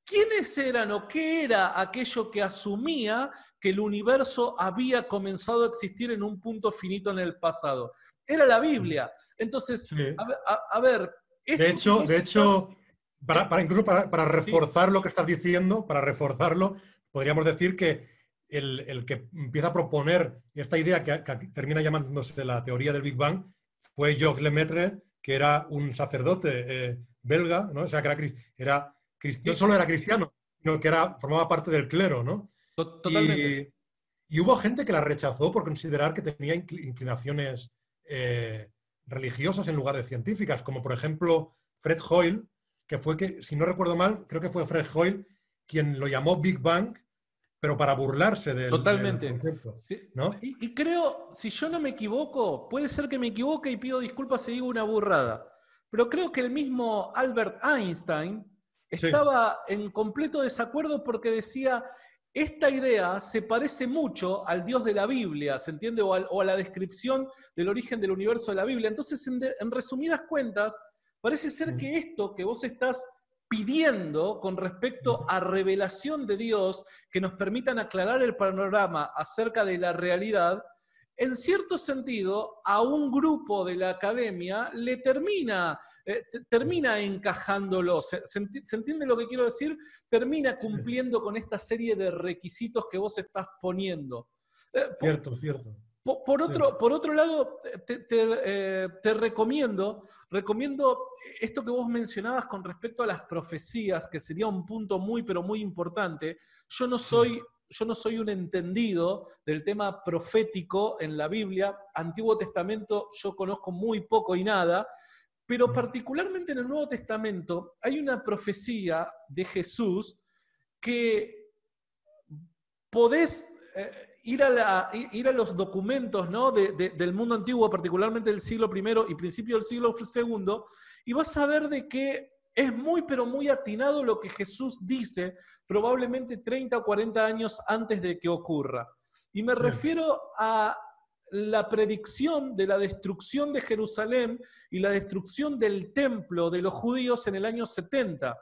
¿quiénes eran o qué era aquello que asumía que el universo había comenzado a existir en un punto finito en el pasado? Era la Biblia. Entonces, Sí. a ver, De hecho, incluso para Sí. reforzar lo que estás diciendo, para reforzarlo, podríamos decir que el que empieza a proponer esta idea que termina llamándose la teoría del Big Bang fue Georges Lemaitre, que era un sacerdote belga, ¿no? O sea, que no solo era cristiano, sino que formaba parte del clero, ¿no? Totalmente. Y hubo gente que la rechazó por considerar que tenía inclinaciones religiosas en lugar de científicas, como por ejemplo Fred Hoyle, si no recuerdo mal, creo que fue Fred Hoyle quien lo llamó Big Bang, pero para burlarse del Totalmente. concepto, Sí. ¿no? Y creo, si yo no me equivoco, puede ser que me equivoque y pido disculpas si digo una burrada, pero creo que el mismo Albert Einstein Sí. estaba en completo desacuerdo porque decía, esta idea se parece mucho al Dios de la Biblia, ¿se entiende? O a la descripción del origen del universo de la Biblia. Entonces, en resumidas cuentas, parece ser que esto que vos estás pidiendo con respecto a revelación de Dios que nos permitan aclarar el panorama acerca de la realidad, en cierto sentido, a un grupo de la academia le termina encajándolo. ¿Se entiende lo que quiero decir? Termina cumpliendo con esta serie de requisitos que vos estás poniendo. Cierto. Por otro lado, te recomiendo esto que vos mencionabas con respecto a las profecías, que sería un punto muy, pero muy importante. Yo no soy yo no soy un entendido del tema profético en la Biblia. Antiguo Testamento yo conozco muy poco y nada, pero particularmente en el Nuevo Testamento hay una profecía de Jesús que podés ir a los documentos, ¿no? del mundo antiguo, particularmente del siglo I y principio del siglo II, y vas a ver de que es muy, pero muy atinado lo que Jesús dice, probablemente 30 o 40 años antes de que ocurra. Y me refiero a la predicción de la destrucción de Jerusalén y la destrucción del templo de los judíos en el año 70.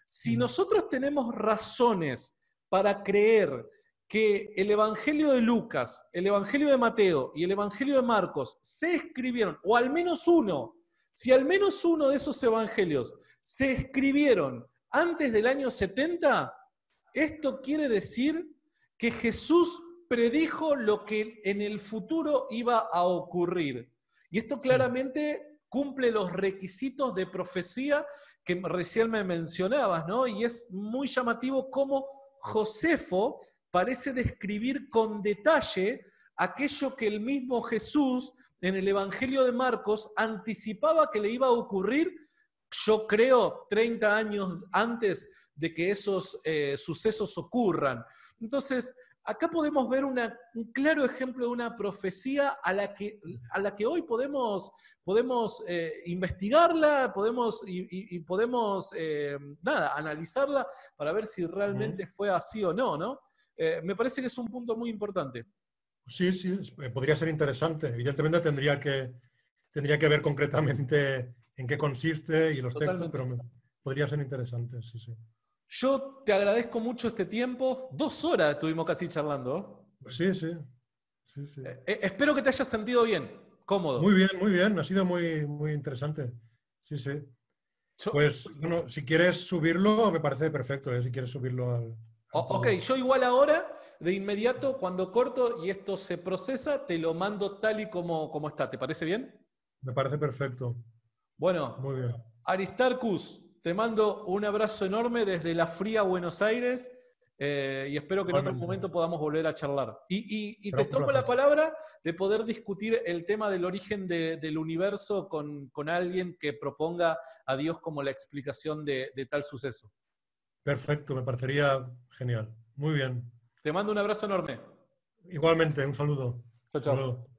Si nosotros tenemos razones para creer que el Evangelio de Lucas, el Evangelio de Mateo y el Evangelio de Marcos se escribieron, o al menos uno, si al menos uno de esos evangelios se escribieron antes del año 70, esto quiere decir que Jesús predijo lo que en el futuro iba a ocurrir. Y esto claramente cumple los requisitos de profecía que recién me mencionabas, ¿no? Y es muy llamativo cómo Josefo parece describir con detalle aquello que el mismo Jesús en el Evangelio de Marcos anticipaba que le iba a ocurrir, yo creo, 30 años antes de que esos sucesos ocurran. Entonces, acá podemos ver un claro ejemplo de una profecía a la que hoy podemos investigarla, podemos analizarla para ver si realmente fue así o no, ¿no? Me parece que es un punto muy importante. Sí, podría ser interesante. Evidentemente tendría que ver concretamente en qué consiste y los textos, pero podría ser interesante, sí. Yo te agradezco mucho este tiempo. 2 horas estuvimos casi charlando. Pues sí. Espero que te hayas sentido bien, cómodo. Muy bien. Ha sido muy, muy interesante. Sí. Pues, bueno, si quieres subirlo, me parece perfecto, ¿eh? Si quieres subirlo al Ok, yo igual ahora, de inmediato, cuando corto y esto se procesa, te lo mando tal y como está. ¿Te parece bien? Me parece perfecto. Bueno, muy bien. Aristarchus, te mando un abrazo enorme desde la fría Buenos Aires y espero que en otro momento podamos volver a charlar. Y te tomo la palabra de poder discutir el tema del origen del universo con alguien que proponga a Dios como la explicación de tal suceso. Perfecto, me parecería genial. Muy bien. Te mando un abrazo enorme. Igualmente, un saludo. Chao, chao.